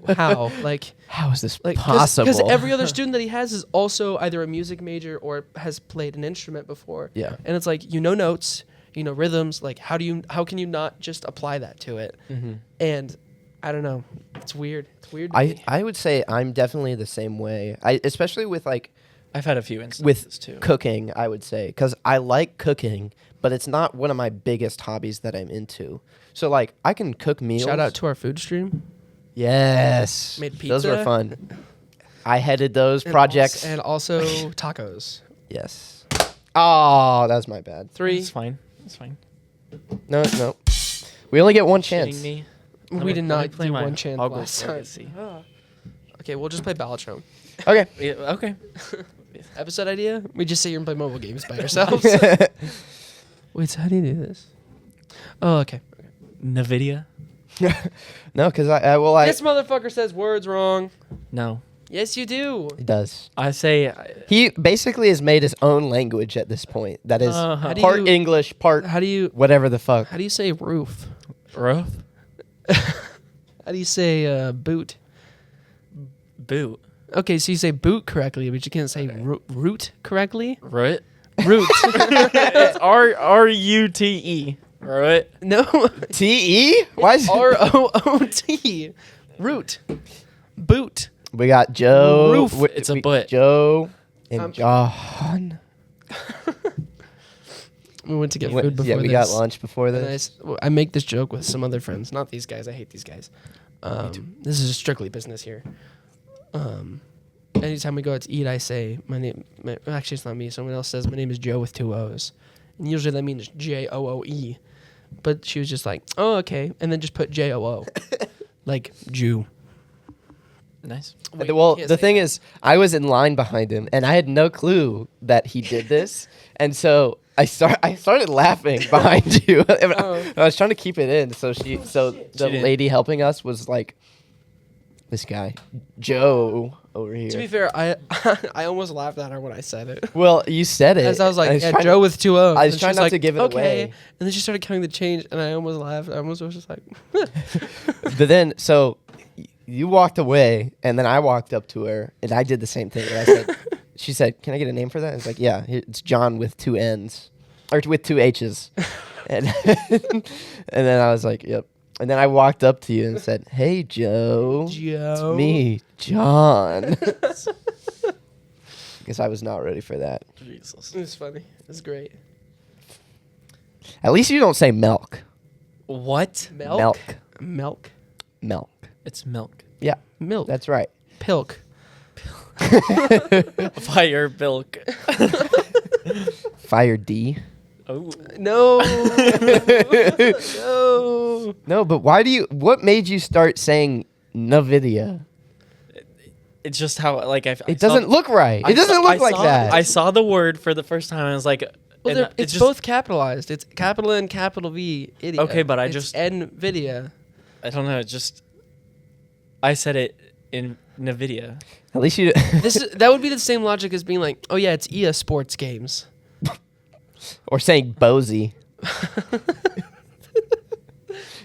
S3: how? Like."
S2: How is this
S3: Like,
S2: possible?
S3: Because every other student that he has is also either a music major or has played an instrument before.
S2: Yeah.
S3: And it's like, you know notes, you know rhythms. Like, how can you not just apply that to it?
S2: Mm-hmm.
S3: And I don't know. It's weird. It's weird. To me.
S2: I would say I'm definitely the same way. Especially with like
S1: I've had a few instances
S2: with
S1: too.
S2: cooking, I would say, because I like cooking, but it's not one of my biggest hobbies that I'm into. So like I can cook meals.
S3: Shout out to our food stream.
S2: Yes,
S3: Made
S2: those were
S3: pizza.
S2: fun. I headed those
S3: And
S2: projects.
S3: and also tacos.
S2: Yes. Oh, that was my bad.
S3: 3.
S1: It's fine. It's fine.
S2: No. We only get one
S1: Shitting
S2: chance.
S1: me.
S3: We did not
S1: play
S3: do
S1: my
S3: one chance
S1: Hogwarts
S3: last time.
S1: Legacy.
S3: Okay, we'll just play Balatron.
S2: Okay.
S1: Yeah, okay.
S3: Episode idea? We just sit here and play mobile games by ourselves. Wait, so how do you do this? Oh, okay.
S1: Nvidia?
S2: No, because
S3: This motherfucker says words wrong.
S1: No.
S3: Yes, you do.
S2: It does.
S1: I say
S2: He basically has made his own language at this point. That is
S1: Uh-huh.
S3: How do
S2: part
S3: you-
S2: English, part
S3: How do you
S2: whatever the fuck.
S3: how do you say roof?
S1: Ruth.
S3: How do you say boot?
S1: Boot.
S3: Okay, so you say boot correctly, but you can't say root correctly.
S1: Root.
S3: Root.
S1: It's RUTE. Root.
S3: No.
S2: T-E? Why is
S3: ROOT. Root. Boot.
S2: We got Joe.
S3: Roof.
S1: It's a butt.
S2: Joe and John.
S3: We went to get food before
S2: Yeah, we
S3: this.
S2: got lunch before
S3: And
S2: this.
S3: I make this joke with some other friends. Not these guys. I hate these guys. This is strictly business here. Anytime we go out to eat, I say my name. Actually, it's not me. Someone else says my name is Joe with 2 O's, and usually that means JOOE. But she was just like, "Oh, okay," and then just put JOO, like Jew.
S1: Nice.
S3: Wait,
S2: Well,
S3: you can't
S2: the
S3: say
S2: thing
S3: that.
S2: is, I was in line behind him, and I had no clue that he did this, and so I started laughing behind you.
S3: Oh.
S2: I was trying to keep it in, so the
S1: She didn't.
S2: lady helping us was like, "This guy, Joe, over here."
S3: To be fair, I I almost laughed at her when I said it.
S2: Well, you said it.
S3: As I was like, yeah,
S2: trying
S3: Joe with 2 O's.
S2: I was
S3: And she
S2: trying not
S3: like,
S2: to give it
S3: okay.
S2: away.
S3: And then she started counting the change, and I almost laughed. I almost was just like,
S2: But then, so you walked away, and then I walked up to her, and I did the same thing. And I said, she said, "Can I get a name for that?" I was like, "Yeah, it's John with 2 N's, or with 2 H's." And and then I was like, "Yep." And then I walked up to you and said, "Hey, Joe,
S3: Joe.
S2: it's me, John." Because I was not ready for that.
S1: Jesus.
S3: It's funny. It's great.
S2: At least you don't say milk.
S1: What?
S3: Milk. Milk.
S2: Milk.
S1: It's milk.
S2: Yeah,
S3: Milk.
S2: that's right.
S3: Pilk.
S1: Fire bilk.
S2: Fire D.
S1: Oh.
S3: No. No.
S2: No, but what made you start saying Nvidia?
S1: It's just how like I.
S2: It doesn't look right. It doesn't look like that.
S1: I saw the word for the first time. And I was like,
S3: Well,
S1: and
S3: it's
S1: just,
S3: both capitalized. It's capital N, capital V. Idiot.
S1: Okay, but I
S3: It's
S1: just-
S3: NVIDIA.
S1: I don't know. It just. I said it in Nvidia.
S2: At least you.
S3: That would be the same logic as being like, oh yeah, it's EA Sports games.
S2: Or saying Bozy.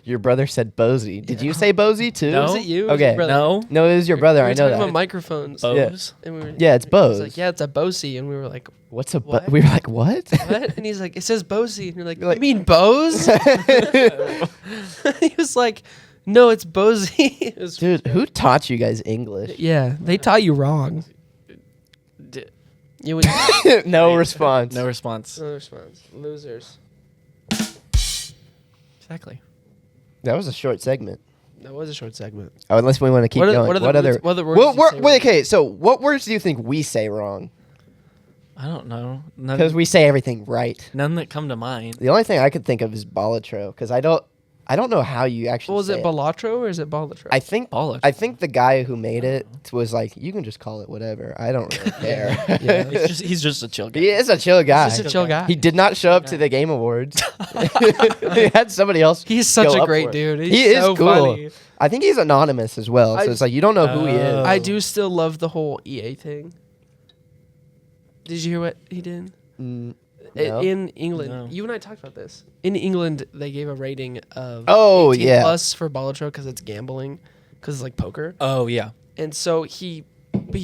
S2: Your brother said Bozy. Did you say Bozy too?
S1: No.
S3: Was it you? Or was it
S2: Okay.
S3: your brother?
S1: No.
S2: No, it was your brother.
S3: We were
S2: I know
S3: talking about
S2: that.
S3: microphones.
S1: Bose.
S3: And we were,
S2: Yeah, it's
S3: he was
S2: Bose.
S3: like, yeah, it's a Bose, and we were like,
S2: What's a
S3: What?
S2: We were like, what?
S3: what? And he's like, it says Bose, and you're like,
S2: You're like-
S3: you mean Bose? He was like, no, it's Bose. It was-
S2: Dude, who taught you guys English?
S3: Yeah, they taught you wrong.
S1: D-
S3: You would
S2: No response.
S1: No response.
S3: no response. Losers.
S1: Exactly.
S2: That was a short segment.
S3: That was a short segment.
S2: Oh, unless we want to keep
S3: What are-
S2: going.
S3: what are the
S2: other?
S3: words- what are the words you say
S2: wait,
S3: wrong?
S2: okay. So, what words do you think we say wrong?
S1: I don't know.
S2: Because we say everything right.
S1: None that come to mind.
S2: The only thing I could think of is Balatro. Because I don't know how you actually.
S3: Well, was
S2: say
S3: it Balatro or is it Balatro?
S2: I think
S1: Balatro.
S2: I think the guy who made it was like, you can just call it whatever. I don't really care.
S3: Yeah.
S1: He's just a chill guy.
S2: He is a chill guy.
S3: He's just a chill guy.
S2: He did not show up to the Game Awards. He had somebody else.
S3: He's such
S2: go
S3: a
S2: up
S3: great
S2: for it.
S3: dude. He's
S2: He is
S3: so
S2: cool.
S3: funny.
S2: I think he's anonymous as well. So it's like you don't know who he is.
S1: Oh.
S3: I do still love the whole EA thing. Did you hear what he did?
S2: No?
S3: In England,
S1: No.
S3: you and I talked about this. In England, they gave a rating of 18
S2: yeah.
S3: plus for Balatro because it's gambling, because it's like poker.
S1: Oh yeah.
S3: And so he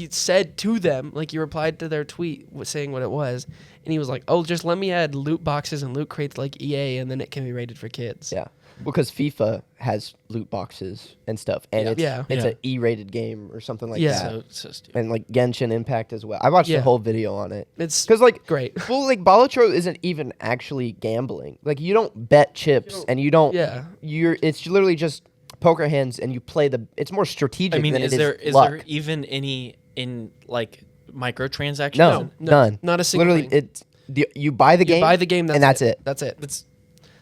S3: said to them, like he replied to their tweet saying what it was, and he was like, "Oh, just let me add loot boxes and loot crates like EA, and then it can be rated for kids."
S2: Yeah. Because FIFA has loot boxes and stuff, and it's
S3: Yeah.
S2: it's
S1: Yeah.
S2: an E-rated game or something like
S3: Yeah.
S2: that,
S1: So stupid.
S2: and like Genshin Impact as well. I watched
S3: Yeah.
S2: the whole video on it
S3: It's
S2: because like
S3: great.
S2: well, like Balatro isn't even actually gambling. Like you don't bet chips and you don't.
S3: Yeah.
S2: It's literally just poker hands and you play the. It's more strategic.
S1: I mean,
S2: than
S1: is
S2: it
S1: there
S2: is
S1: is
S2: luck.
S1: there even any in like microtransactions?
S2: No, none.
S3: Not a single
S2: Literally,
S3: thing.
S2: you buy the
S3: You
S2: game.
S3: buy the game,
S2: and that's it.
S3: That's it.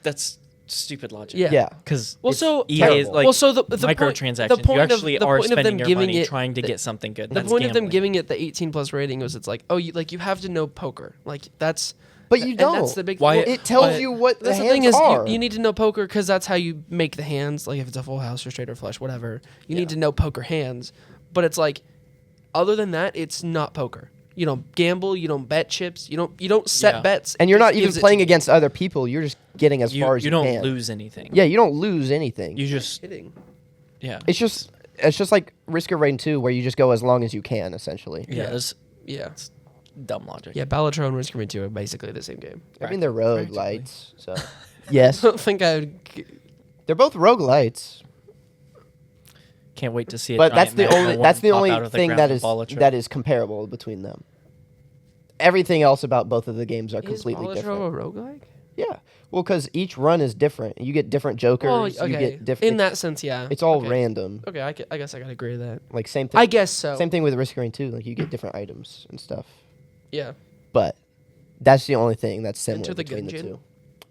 S1: That's stupid logic.
S3: Yeah.
S2: Yeah.
S1: Because
S3: Well, so
S1: EA is
S2: terrible.
S1: like
S3: well, so the
S1: microtransactions.
S3: Point, the point
S1: you
S3: of,
S1: actually
S3: the
S1: are
S3: point of them
S1: spending your
S3: giving
S1: money
S3: it,
S1: trying to get something good.
S3: The
S1: That's
S3: point of them
S1: gambling.
S3: giving it the 18 plus rating was it's like, oh, you have to know poker. Like that's.
S2: But you
S3: and
S2: don't.
S3: That's the big.
S1: Why-
S3: well,
S2: It tells
S1: but
S2: you what the
S3: that's the
S2: hands
S3: thing is
S2: are.
S3: you need to know poker because that's how you make the hands. Like if it's a full house or straight or flush, whatever. You need to know poker hands. But it's like, other than that, it's not poker. You don't gamble. You don't bet chips. You don't set
S1: Yeah.
S3: bets.
S2: and
S3: It
S2: you're
S3: just
S2: not even
S3: gives it to
S2: playing
S3: you.
S2: against other people. You're just getting as far as
S1: you don't
S2: can.
S1: lose anything.
S2: Yeah, you don't lose anything.
S1: You just
S3: Kidding.
S1: yeah.
S2: It's just like Risk of Rain 2, where you just go as long as you can, essentially.
S1: Yeah,
S3: Yeah.
S1: that's
S3: Yeah.
S1: dumb logic.
S3: Yeah. Balatro and Risk of Rain 2 are basically the same game.
S2: I mean, they're rogue
S1: Practically.
S2: lights, so yes,
S3: I don't think I would.
S2: they're both rogue lights.
S1: Can't wait to see it.
S2: But that's the only thing that is comparable between them. Everything else about both of the games are completely
S3: Is Balatro
S2: different.
S3: a roguelike?
S2: Yeah, well, because each run is different. You get different jokers.
S3: Well,
S2: You
S3: okay.
S2: get different.
S3: In that sense, yeah.
S2: it's all
S3: Okay.
S2: random.
S3: Okay, I guess I gotta agree with that.
S2: Like same thing.
S3: I guess so.
S2: Same thing with Risk of Rain 2. Like you get different items and stuff.
S3: Yeah.
S2: But that's the only thing that's similar
S3: Enter the
S2: between the
S3: Gungeon?
S2: two.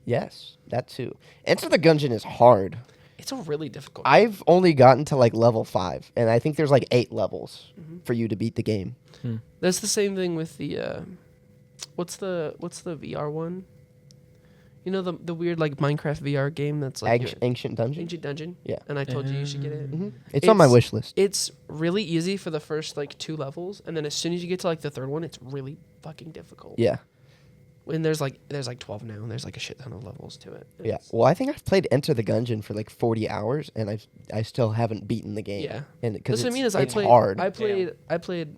S2: Yes, that too. Enter the Gungeon is hard.
S3: It's a really difficult.
S2: I've only gotten to like level 5, and I think there's like 8 levels for you to beat the game.
S3: That's the same thing with the what's the VR one? You know the weird like Minecraft VR game that's like
S2: Ancient Dungeon?
S3: Ancient Dungeon?
S2: Yeah.
S3: And I told you should get it.
S2: It's on my wish list.
S3: It's really easy for the first like 2 levels, and then as soon as you get to like the 3rd one, it's really fucking difficult.
S2: Yeah.
S3: And there's like 12 now, and there's like a shit ton of levels to it.
S2: Yeah. Well, I think I've played Enter the Gungeon for like 40 hours, and I still haven't beaten the game.
S3: Yeah.
S2: And because
S3: That's what I mean is
S2: it's hard.
S3: I played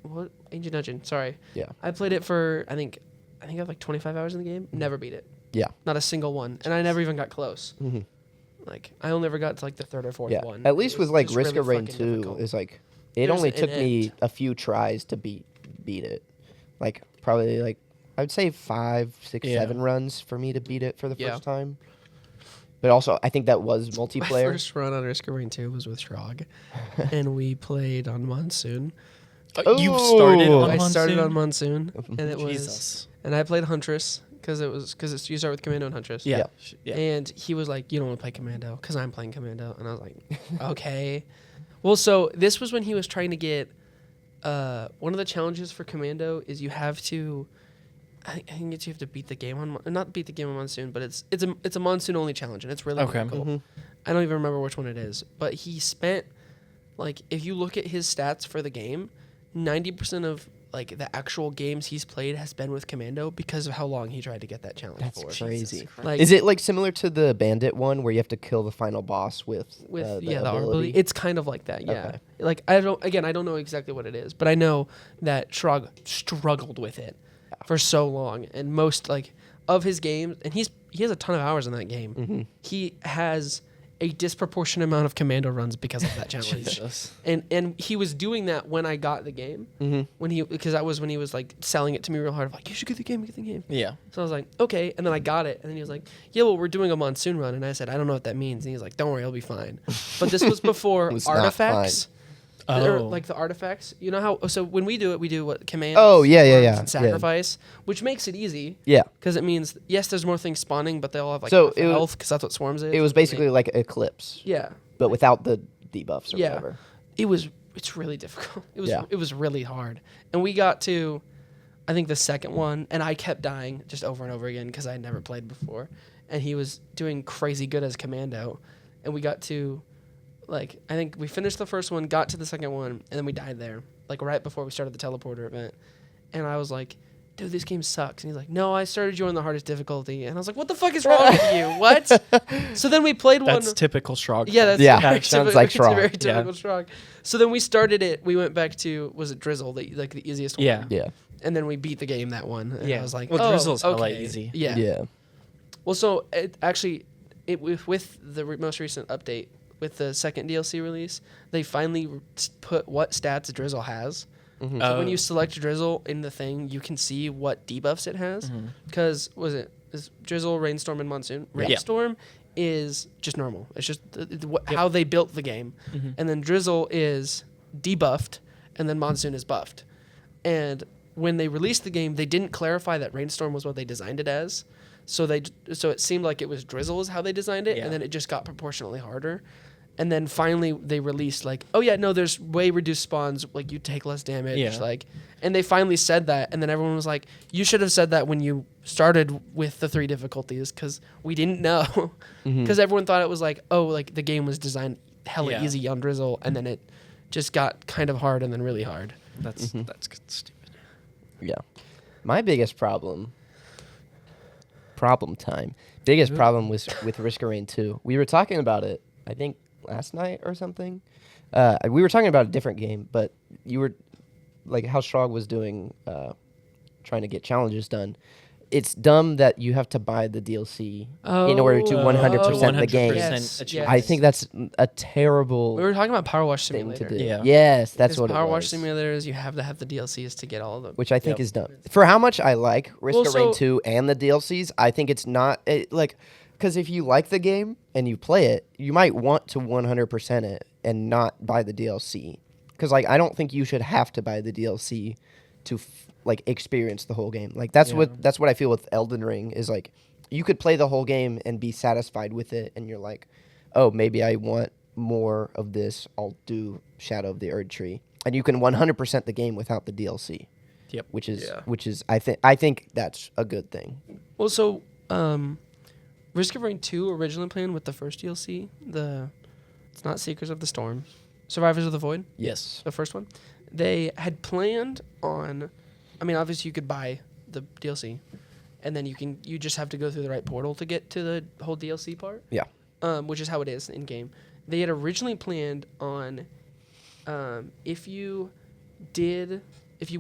S3: what Ancient Dungeon. Sorry.
S2: Yeah.
S3: I played it for I think I have like 25 hours in the game. Never beat it.
S2: Yeah.
S3: Not a single one, and I never even got close.
S2: Mm-hmm.
S3: Like I only ever got to like the 3rd or 4th one.
S2: At least
S3: It
S2: with
S3: was
S2: like
S3: just
S2: Risk of
S3: really
S2: Rain
S3: fucking
S2: 2
S3: difficult.
S2: is like
S3: There's
S2: only
S3: an
S2: took me
S3: end.
S2: a few tries to beat it. Like probably like I would say 5, 6,
S1: Yeah.
S2: 7 runs for me to beat it for the
S3: Yeah.
S2: first time. But also I think that was
S3: My
S2: multiplayer.
S3: first run on Risk of Rain 2 was with Shrog, and we played on Monsoon.
S1: You started
S2: Oh.
S1: on
S3: I
S1: Monsoon?
S3: started on Monsoon, and it was,
S1: Jesus.
S3: and I played Huntress because you start with Commando and Huntress.
S1: Yeah.
S2: Yeah.
S1: Yeah.
S3: And he was like, "You don't want to play Commando because I'm playing Commando," and I was like, "Okay." Well, so this was when he was trying to get. One of the challenges for Commando is you have to. I think it's you have to beat the game on not beat the game on Monsoon, but it's a Monsoon only challenge, and it's really
S1: Okay.
S3: difficult. I don't even remember which one it is, but he spent like if you look at his stats for the game, 90% of like the actual games he's played has been with Commando because of how long he tried to get that challenge
S2: That's
S3: for.
S2: crazy.
S1: Jesus Christ.
S3: Like
S2: Is it like similar to the Bandit one where you have to kill the final boss with
S3: with
S2: the
S3: the
S2: ability?
S3: ability? It's kind of like that, yeah.
S2: Okay.
S3: Like I don't know exactly what it is, but I know that Shrug struggled with it for so long, and most like of his games, and he has a ton of hours in that game. He has a disproportionate amount of Commando runs because of that challenge.
S1: Jesus.
S3: And he was doing that when I got the game. Because that was when he was like selling it to me real hard. Like, you should get the game,
S1: Yeah.
S3: So I was like, okay. And then I got it. And then he was like, yeah, well, we're doing a Monsoon run. And I said, I don't know what that means. And he's like, don't worry, it'll be fine. But this was before
S2: It was not
S3: artifacts. Or,
S1: Oh.
S3: like the artifacts. You know how, so when we do what command.
S2: Oh, yeah,
S3: and sacrifice, which makes it easy.
S2: Yeah.
S3: Because it means, yes, there's more things spawning, but they all have like
S2: So
S3: half
S2: it was-
S3: health because that's what Swarms is.
S2: It was basically like Eclipse,
S3: Yeah.
S2: but without the debuffs or
S3: Yeah.
S2: whatever.
S3: It's really difficult.
S2: Yeah.
S3: It was really hard. And we got to I think the second one, and I kept dying just over and over again because I had never played before. And he was doing crazy good as Commando. And we got to like I think we finished the first one, got to the second one, and then we died there. Like right before we started the teleporter event. And I was like, dude, this game sucks. And he's like, no, I started you on the hardest difficulty. And I was like, what the fuck is wrong with you? What? So then we played one.
S1: That's typical Shrog.
S3: Yeah, that's
S2: Yeah,
S3: very
S2: sounds
S3: typical-
S2: like
S3: it's
S2: Shrog.
S3: very
S1: Yeah.
S3: typical Shrog. So then we started it. We went back to was it Drizzle, like the easiest one.
S1: Yeah.
S2: Yeah.
S3: And then we beat the game that one. And
S1: Yeah.
S3: I was like,
S1: Well,
S3: oh,
S1: Drizzle's hella
S3: okay.
S1: easy.
S3: Yeah.
S2: Yeah.
S3: Well, so it actually, with the most recent update with the second DLC release, they finally put what stats Drizzle has.
S2: Mhm.
S3: So when
S1: Oh.
S3: you select Drizzle in the thing, you can see what debuffs it has.
S1: Mhm.
S3: Because is Drizzle, Rainstorm, and Monsoon?
S1: Yeah.
S3: Rainstorm is just normal. It's just how they built the game.
S1: Mhm.
S3: And then Drizzle is debuffed, and then Monsoon is buffed. And when they released the game, they didn't clarify that Rainstorm was what they designed it as. So it seemed like it was Drizzle is how they designed it,
S1: Yeah.
S3: and then it just got proportionally harder. And then finally they released like, oh yeah, no, there's way reduced spawns, like you take less damage,
S1: Yeah.
S3: like, and they finally said that, and then everyone was like, you should have said that when you started with the 3 difficulties, because we didn't know, because everyone thought it was like, oh, like the game was designed hella
S1: Yeah.
S3: easy on Drizzle, and then it just got kind of hard and then really hard.
S1: That's stupid.
S2: Yeah. My biggest problem time. Biggest problem was with Risk of Rain 2. We were talking about it, I think, last night or something. We were talking about a different game, but you were like how Shrog was doing, trying to get challenges done. It's dumb that you have to buy the DLC in order to 100% the game.
S3: Yes,
S1: achieve.
S2: I think that's a terrible
S3: We were talking about Power Wash
S2: thing
S3: Simulator.
S2: to do.
S1: Yeah.
S2: Yes, that's
S3: Because
S2: what
S3: Power
S2: it
S3: Wash
S2: was.
S3: Simulator is you have to have the DLCs to get all of them.
S2: Which I think
S1: Yep.
S2: is dumb. For how much I like Risk
S3: Well,
S2: of Rain
S3: so-
S2: 2 and the DLCs, I think it's not because if you like the game and you play it, you might want to 100% it and not buy the DLC. Because I don't think you should have to buy the DLC to experience the whole game. Like that's
S1: Yeah.
S2: what I feel with Elden Ring is like you could play the whole game and be satisfied with it, and you're like, oh, maybe I want more of this, I'll do Shadow of the Erd Tree. And you can 100% the game without the DLC.
S1: Yep.
S2: Which is I think that's a good thing.
S3: Well, so Risk of Rain 2 originally planned with the first DLC. It's not Seekers of the Storm, Survivors of the Void.
S1: Yes.
S3: The first one. They had planned on. I mean, obviously you could buy the DLC, and then you just have to go through the right portal to get to the whole DLC part.
S2: Yeah.
S3: Which is how it is in game. They had originally planned on, if you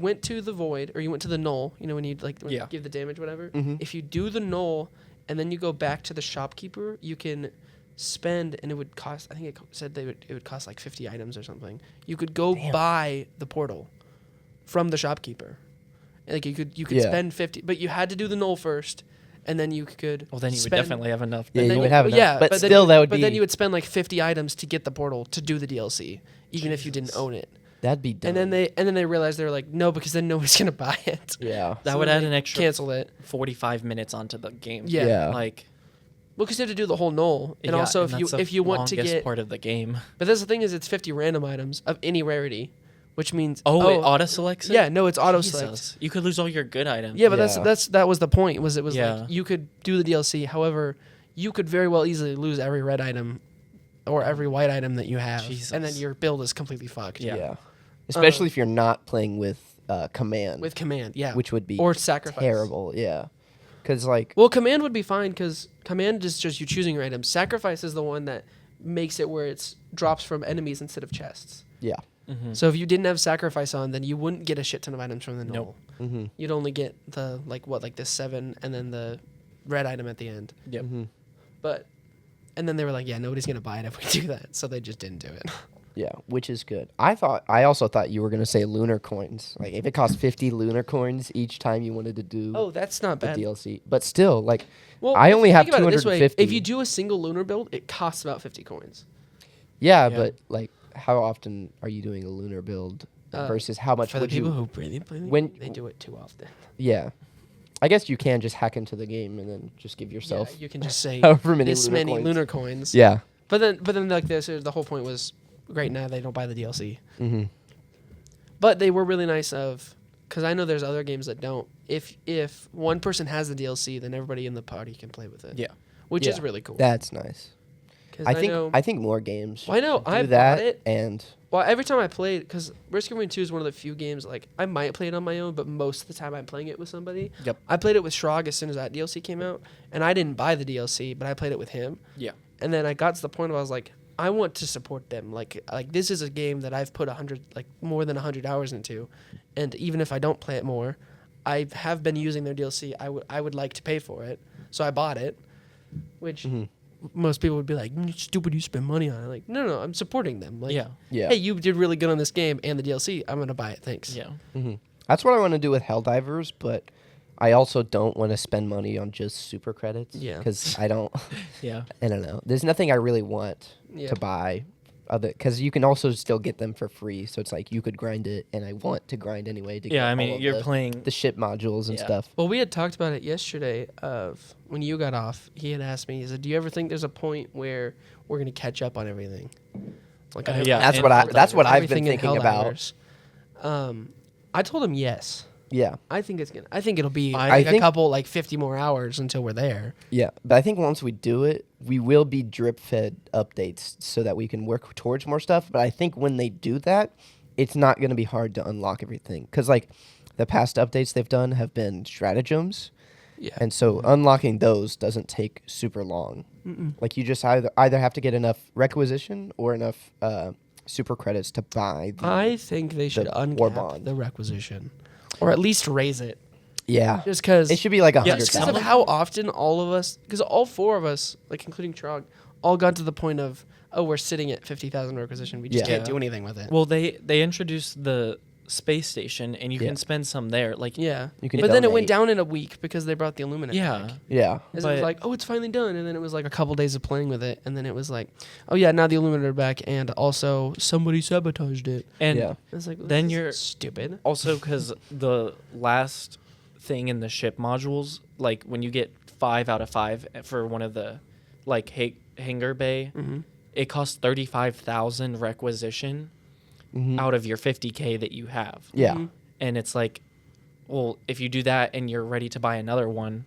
S3: went to the Void or you went to the Null, when you give the damage, whatever.
S2: Mm-hmm.
S3: If you do the Null and then you go back to the shopkeeper, you can spend, and it would cost. I think it said it would cost like 50 items or something. You could go buy the portal from the shopkeeper. Like you could spend 50, but you had to do the Null first, and then you could.
S1: Well, then you would definitely have enough.
S2: Yeah,
S3: then
S2: you would have enough.
S3: Yeah,
S2: but still, that would be.
S3: But then you would spend like 50 items to get the portal to do the DLC, even if you didn't own it.
S2: That'd be dumb.
S3: And then they realized they were like, no, because then nobody's gonna buy it.
S2: Yeah.
S1: That
S3: So
S1: would
S3: then
S1: add
S3: they
S1: an extra
S3: cancel it.
S1: 45 minutes onto the game.
S3: Yeah.
S2: Yeah.
S1: Like.
S3: Well, because you have to do the whole Null, and
S1: yeah,
S3: also
S1: and that's the
S3: if you want to
S1: longest
S3: get.
S1: part of the game.
S3: But that's the thing is, it's 50 random items of any rarity, which means
S1: it auto selects it.
S3: Yeah, no, it's auto select.
S1: Jesus. You could lose all your good items.
S3: Yeah, but
S2: Yeah.
S3: that was the point. It was
S1: Yeah.
S3: like you could do the DLC. However, you could very well easily lose every red item or every white item that you have, and then
S1: Jesus.
S3: your build is completely fucked.
S1: Yeah.
S2: Especially if you're not playing with command.
S3: With command, yeah,
S2: which would be
S3: or sacrifice.
S2: terrible. Yeah. Because like.
S3: Well, command would be fine because command is just you choosing your items. Sacrifice is the one that makes it where it's drops from enemies instead of chests.
S2: Yeah.
S1: Mm-hmm.
S3: So if you didn't have sacrifice on, then you wouldn't get a shit ton of items from the Null.
S1: Nope.
S2: Mm-hmm.
S3: You'd only get the the 7 and then the red item at the end.
S1: Yep.
S2: Mm-hmm.
S3: But and then they were like, yeah, nobody's gonna buy it if we do that, so they just didn't do it.
S2: Yeah, which is good. I also thought you were gonna say lunar coins. Like if it cost 50 lunar coins each time you wanted to do
S3: Oh, that's not
S2: the
S3: bad.
S2: DLC, but still, like
S3: Well,
S2: I
S3: if
S2: only
S3: you
S2: have
S3: think about it this way,
S2: 250.
S3: if you do a single lunar build, it costs about 50 coins.
S2: yeah,
S1: Yeah.
S2: but like how often are you doing a lunar build versus how much
S3: For the
S2: would
S3: people
S2: you?
S3: who really play,
S2: when-
S3: they do it too often.
S2: Yeah, I guess you can just hack into the game and then just give yourself
S3: Yeah, you can just say
S2: however many
S3: this
S2: lunar
S3: many
S2: coins.
S3: lunar coins.
S2: Yeah.
S3: But then like this, the whole point was great. Now they don't buy the DLC.
S2: Mm-hmm.
S3: But they were really nice because I know there's other games that don't. If one person has the DLC, then everybody in the party can play with it.
S1: Yeah.
S3: Which is
S2: Yeah.
S3: really cool.
S2: That's nice.
S3: 'Cause
S2: I think more games.
S3: Well, I know,
S2: should do
S3: I
S2: that
S3: bought it.
S2: and
S3: Well, every time I played, because Risk of Rain 2 is one of the few games, like, I might play it on my own, but most of the time I'm playing it with somebody.
S1: Yep.
S3: I played it with Shrog as soon as that DLC came out, and I didn't buy the DLC, but I played it with him.
S1: Yeah.
S3: And then I got to the point where I was like, I want to support them. Like this is a game that I've put more than 100 hours into, and even if I don't play it more, I have been using their DLC. I would like to pay for it, so I bought it, which most people would be like, "Stupid, you spend money on it." Like, no, I'm supporting them. Like,
S1: Yeah.
S2: yeah.
S3: hey, you did really good on this game and the DLC. I'm gonna buy it. Thanks.
S1: Yeah.
S2: Mm-hmm. That's what I want to do with Helldivers, but I also don't want to spend money on just super credits.
S3: Yeah.
S2: Because I don't
S1: Yeah.
S2: know. There's nothing I really want
S3: Yeah.
S2: to buy, because you can also still get them for free. So it's like you could grind it, and I want to grind anyway. To
S1: Yeah.
S2: get
S1: I
S2: all
S1: mean,
S2: of
S1: you're playing.
S2: the ship modules and
S1: Yeah.
S2: stuff.
S3: Well, we had talked about it yesterday. Of when you got off, he had asked me. He said, "Do you ever think there's a point where we're gonna catch up on everything?" Like,
S1: Yeah,
S2: That's
S1: and
S2: what
S1: Helldivers.
S2: That's what I've been
S3: everything in
S2: thinking about.
S3: Helldivers. I told him yes.
S2: Yeah.
S3: I think it'll be
S1: I
S3: a
S2: think-
S3: couple 50 more hours until we're there.
S2: Yeah, but I think once we do it, we will be drip fed updates so that we can work towards more stuff. But I think when they do that, it's not going to be hard to unlock everything, because like the past updates they've done have been stratagems,
S3: Yeah.
S2: and so unlocking those doesn't take super long. Like you just either have to get enough requisition or enough super credits to buy.
S3: I think they should
S2: war
S3: uncap
S2: bond.
S3: the requisition, or at least raise it.
S2: Yeah,
S3: Just because
S2: it should be like
S1: Yeah,
S2: 100.
S3: just because of
S1: Some-
S3: how often all of us, because all four of us, like including Trog, all got to the point of, oh, we're sitting at 50,000 requisition. We just
S2: Yeah.
S3: can't do anything with it.
S1: Well, they introduced the space station, and you
S2: Yeah.
S1: can spend some there. Like,
S3: yeah.
S2: You can
S3: But then it went
S2: donate.
S3: down in a week because they brought the Illuminate
S1: yeah.
S3: back.
S2: Yeah,
S3: Because it was
S1: But-
S3: like, oh, it's finally done. And then it was like a couple days of playing with it. And then it was like, oh, yeah, now the Illuminate are back. And also, somebody sabotaged it.
S1: And
S2: Yeah.
S3: It's like,
S1: Then
S3: this is
S1: you're-
S3: stupid.
S1: also because the last thing in the ship modules, like when you get 5 out of 5 for one of the, like, hey, hangar bay, it costs 35,000 requisition out of your 50K that you have.
S2: Yeah.
S1: And it's like, well, if you do that and you're ready to buy another one,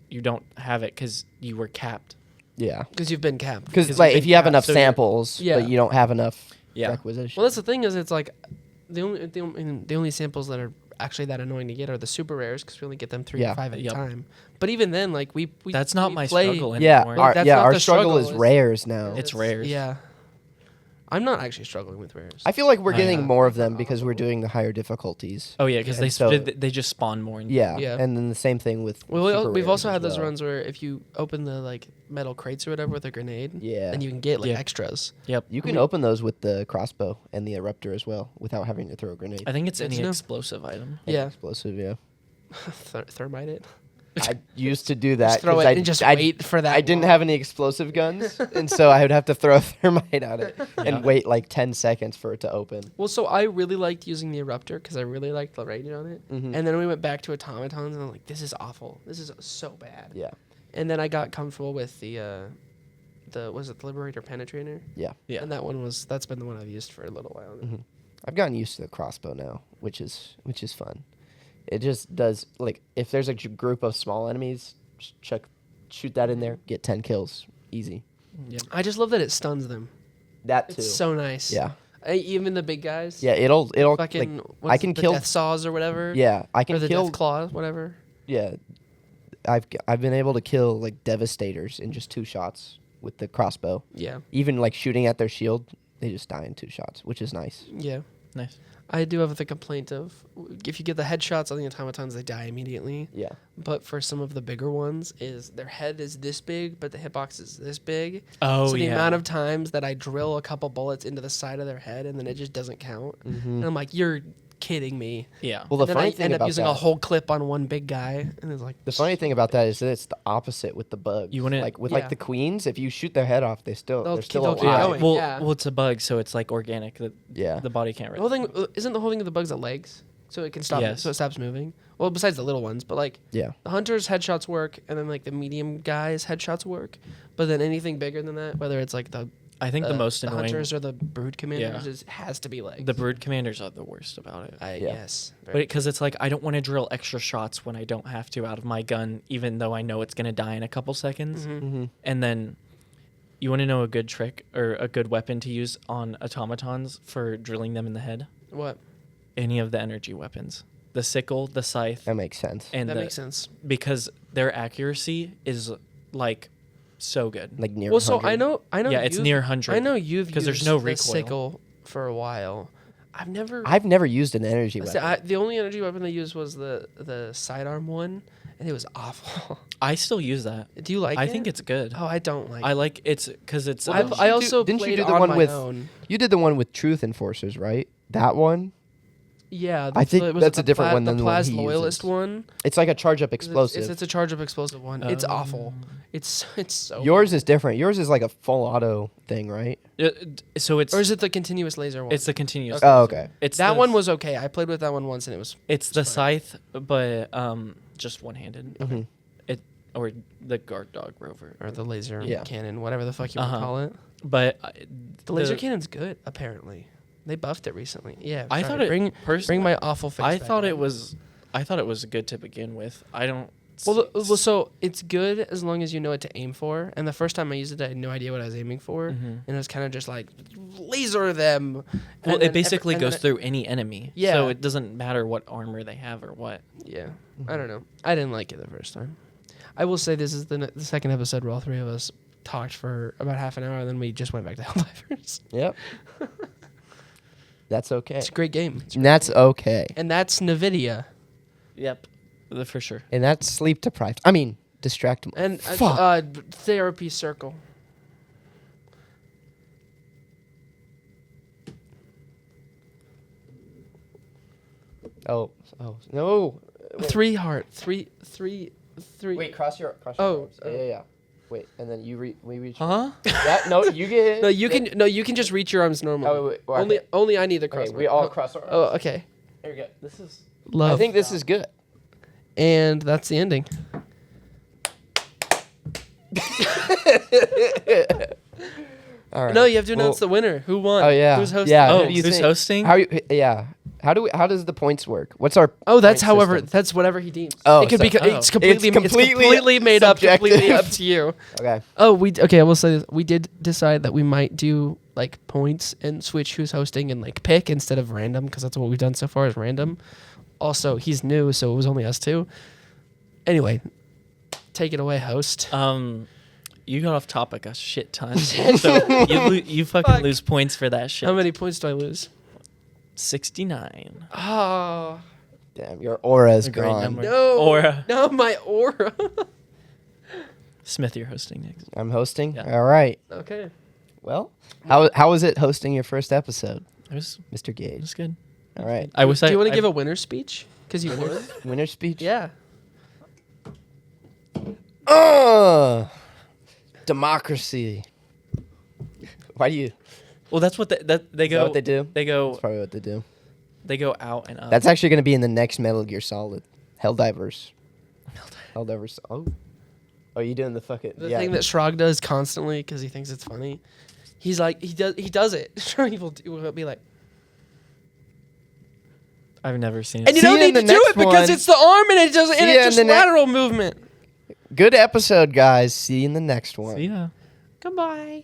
S1: you don't have it because you were capped.
S2: Yeah.
S3: Because you've been capped.
S2: Because like if you have enough
S1: so you're-
S2: samples, but you don't have enough requisition.
S3: Well, that's the thing is it's like the only samples that are actually that annoying to get are the super rares because we only get them 3 to 5 at a time. But even then, like we
S1: that's not
S3: we
S1: my
S3: play,
S1: struggle
S2: yeah,
S1: anymore.
S3: That's not
S2: our
S3: the
S2: struggle is
S3: struggle,
S2: rares now.
S1: It's rares.
S3: Yeah. I'm not actually struggling with rares.
S2: I feel like we're
S1: Oh,
S2: getting
S1: yeah.
S2: more of them because we're doing the higher difficulties.
S1: Oh yeah, because they just spawn more.
S2: Yeah.
S3: Yeah.
S2: And then the same thing with
S3: Well,
S2: super
S3: we've
S2: rares
S3: also
S2: as
S3: had those
S2: well.
S3: runs where if you open the like metal crates or whatever with a grenade,
S2: Yeah.
S3: then you can get like
S1: Yeah.
S3: extras.
S1: Yep.
S2: You can open those with the crossbow and the eruptor as well without having to throw a grenade.
S1: I think it's
S3: Good
S1: any
S3: to know.
S1: explosive item.
S3: Yeah.
S2: Explosive, yeah.
S3: Thermite it.
S2: I used to do that.
S3: Just throw
S2: 'cause
S3: it and just wait for that.
S2: I didn't
S3: wall.
S2: have any explosive guns, and so I would have to throw a thermite at it and
S1: Yeah.
S2: wait like 10 seconds for it to open.
S3: Well, so I really liked using the eruptor because I really liked the range on it.
S2: Mhm.
S3: And then we went back to automatons and I'm like, this is awful. This is so bad.
S2: Yeah.
S3: And then I got comfortable with the was it the Liberator Penetrator?
S2: Yeah.
S1: Yeah.
S3: And that's been the one I've used for a little while now.
S2: Mhm. I've gotten used to the crossbow now, which is fun. It just does like if there's a group of small enemies, just shoot that in there, get 10 kills, easy.
S1: Yep.
S3: I just love that it stuns them.
S2: That too.
S3: It's so nice.
S2: Yeah.
S3: Even the big guys.
S2: Yeah, it'll
S3: Fucking
S2: like
S3: what's
S2: I can
S3: the
S2: kill
S3: death saws or whatever.
S2: Yeah, I
S3: Or
S2: can
S3: the
S2: kill
S3: death claws, whatever.
S2: Yeah. I've been able to kill like devastators in just 2 shots with the crossbow.
S3: Yeah.
S2: Even like shooting at their shield, they just die in 2 shots, which is nice.
S3: Yeah.
S1: Nice.
S3: I do have the complaint of if you get the headshots on the automatons, they die immediately.
S2: Yeah.
S3: But for some of the bigger ones, is their head is this big, but the hitbox is this big.
S1: Oh
S3: so the
S1: yeah.
S3: amount of times that I drill a couple bullets into the side of their head and then it just doesn't count, and I'm like, you're kidding me.
S1: Yeah.
S2: Well, the
S3: And then
S2: funny
S3: I
S2: thing
S3: end up
S2: about
S3: using
S2: that,
S3: a whole clip on one big guy, and it's like
S2: the funny thing about that is that it's the opposite with the bugs.
S1: You wouldn't-
S2: like with
S3: Yeah.
S2: like the queens, if you shoot their head off, they're still
S3: They'll
S2: alive.
S3: keep going.
S1: Well,
S3: yeah.
S1: well, it's a bug, so it's like organic.
S2: Yeah.
S1: The body can't.
S3: the whole thing isn't the whole thing of the bugs the legs, so it can stop.
S1: Yes.
S3: So it stops moving. Well, besides the little ones, but like
S2: Yeah.
S3: the hunters' headshots work, and then like the medium guys' headshots work. But then anything bigger than that, whether it's like the
S1: I think the most annoying.
S3: hunters or the brood commanders,
S1: Yeah.
S3: is, has to be legs.
S1: The brood commanders are the worst about it.
S3: I
S2: Yeah.
S3: yes,
S1: But because it's like I don't want to drill extra shots when I don't have to out of my gun, even though I know it's gonna die in a couple seconds.
S2: Mm-hmm.
S1: And then, you want to know a good trick or a good weapon to use on automatons for drilling them in the head?
S3: what
S1: Any of the energy weapons, the sickle, the scythe,
S2: That makes sense.
S1: and
S3: that
S1: the,
S3: makes sense.
S1: because their accuracy is like so good.
S2: Like near
S3: Well, so
S2: 100.
S3: I know.
S1: Yeah, it's
S3: you've-
S1: near 100.
S3: I know you've
S1: 'Cause there's
S3: used
S1: no
S3: the
S1: recoil.
S3: sickle for a while. I've never.
S2: I've never used an energy
S3: I
S2: weapon.
S3: said, the only energy weapon I used was the sidearm one, and it was awful.
S1: I still use that.
S3: Do you like it?
S1: I think it's good.
S3: Oh, I don't like.
S1: I like it's because it's.
S2: Well,
S3: I've,
S2: didn't
S3: I
S2: you
S3: also
S2: didn't you
S3: played
S2: do the
S3: on
S2: one
S3: my
S2: with-
S3: own.
S2: You did the one with Truth Enforcers, right? That one?
S3: Yeah,
S2: I think
S3: was it
S2: that's a
S3: the
S2: different one
S3: the
S2: than the one
S3: Plaz
S2: he
S3: Loyalist
S2: uses.
S3: one.
S2: It's like a charge up
S3: It's-
S2: explosive.
S3: It's a charge up explosive one. It's awful. It's so.
S2: Yours is different. Yours is like a full auto thing, right?
S1: So it's.
S3: Or is it the continuous laser one?
S1: It's the continuous.
S2: Oh, okay.
S1: It's
S3: that
S1: the-
S3: one was okay. I played with that one once, and it was.
S1: It's the
S3: fine.
S1: scythe, but just one-handed.
S2: Mhm.
S1: It or the guard dog rover.
S3: Or the laser
S2: Yeah.
S3: cannon, whatever the fuck you want to
S1: Uh-huh.
S3: call it.
S1: But
S3: The laser cannon's good, apparently. They buffed it recently. Yeah,
S1: I
S3: sorry,
S1: thought it
S3: bring
S1: personally.
S3: my awful face.
S1: I
S3: back
S1: thought
S3: up.
S1: it was. I thought it was good to begin with. I don't.
S3: Well, so it's good as long as you know what to aim for. And the first time I used it, I had no idea what I was aiming for, and it was kind of just like laser them.
S1: Well,
S3: And then
S1: it basically
S3: and then
S1: goes through any enemy.
S3: Yeah.
S1: So it doesn't matter what armor they have or what.
S3: Yeah, I don't know. I didn't like it the first time. I will say this is the second episode where all three of us talked for about half an hour, and then we just went back to Helldivers.
S2: Yep. That's okay.
S3: It's a great game,
S2: And that's okay.
S3: and that's NVIDIA.
S1: Yep. For sure.
S2: And that's sleep deprived. I mean, distractible.
S3: And
S2: Fuck.
S3: therapy circle.
S2: Oh, no. Wait.
S3: 3 heart. 3.
S2: Wait, cross your
S3: Oh,
S2: arms. Yeah. Wait, and then we reach.
S1: Huh?
S2: That, no, you get.
S3: No, you can just reach your arms normally.
S2: Oh, wait, well, okay.
S3: Only I need the cross.
S2: Okay, we all cross our arms.
S3: Oh, okay.
S1: There we go. This is.
S3: Love.
S2: I think this is good.
S3: And that's the ending.
S2: All right.
S3: No, you have to announce the winner. Who won?
S2: Oh yeah.
S3: Who's hosting?
S2: Yeah.
S1: Oh,
S2: who do you
S1: who's
S2: think?
S1: hosting?
S2: How does the points work? What's our
S3: Oh, that's
S2: point
S3: however.
S2: system?
S3: That's whatever he deems.
S2: Oh,
S3: it could
S2: so-
S3: be.
S1: oh.
S3: It's completely.
S2: It's completely
S3: made up. Completely
S2: subjective.
S3: up to you.
S2: Okay.
S3: Oh, okay. I will say this. We did decide that we might do like points and switch who's hosting and like pick instead of random because that's what we've done so far is random. Also, he's new, so it was only us two. Anyway, take it away, host.
S1: You got off topic a shit ton. So you fucking
S3: Fuck.
S1: lose points for that shit.
S3: How many points do I lose?
S1: 69.
S3: Oh
S2: Damn, your aura is
S1: A great
S2: gone.
S1: number.
S3: no!
S1: Aura.
S3: No, my aura.
S1: Smith, you're hosting next.
S2: I'm hosting.
S1: Yeah.
S2: All right.
S3: Okay.
S2: Well, how was it hosting your first episode,
S1: It was
S2: Mr. Gage?
S1: good.
S2: All right.
S1: I wish
S3: Do you want to
S1: I
S3: give a winner speech? Because you won.
S2: Winner speech.
S3: Yeah.
S2: Democracy. Why do you?
S1: Well, that's what they
S2: Is
S1: go.
S2: that what they do?
S1: They go.
S2: That's probably what they do.
S1: They go out and up.
S2: That's actually going to be in the next Metal Gear Solid. Helldivers. Helldivers. Oh. Oh, you doing the fuck it?
S3: The thing that Shrog does constantly because he thinks it's funny. He's like he does it. Shrog will be like,
S1: I've never seen
S3: and
S1: it.
S3: you
S2: See
S3: don't
S2: you in
S3: need to
S2: the
S3: do
S2: next
S3: it because
S2: one.
S3: it's the arm and it doesn't.
S2: See
S3: And
S2: you
S3: it's
S2: in
S3: just
S2: the ne-
S3: lateral movement.
S2: Good episode, guys. See you in the next one.
S1: Yeah.
S3: Goodbye.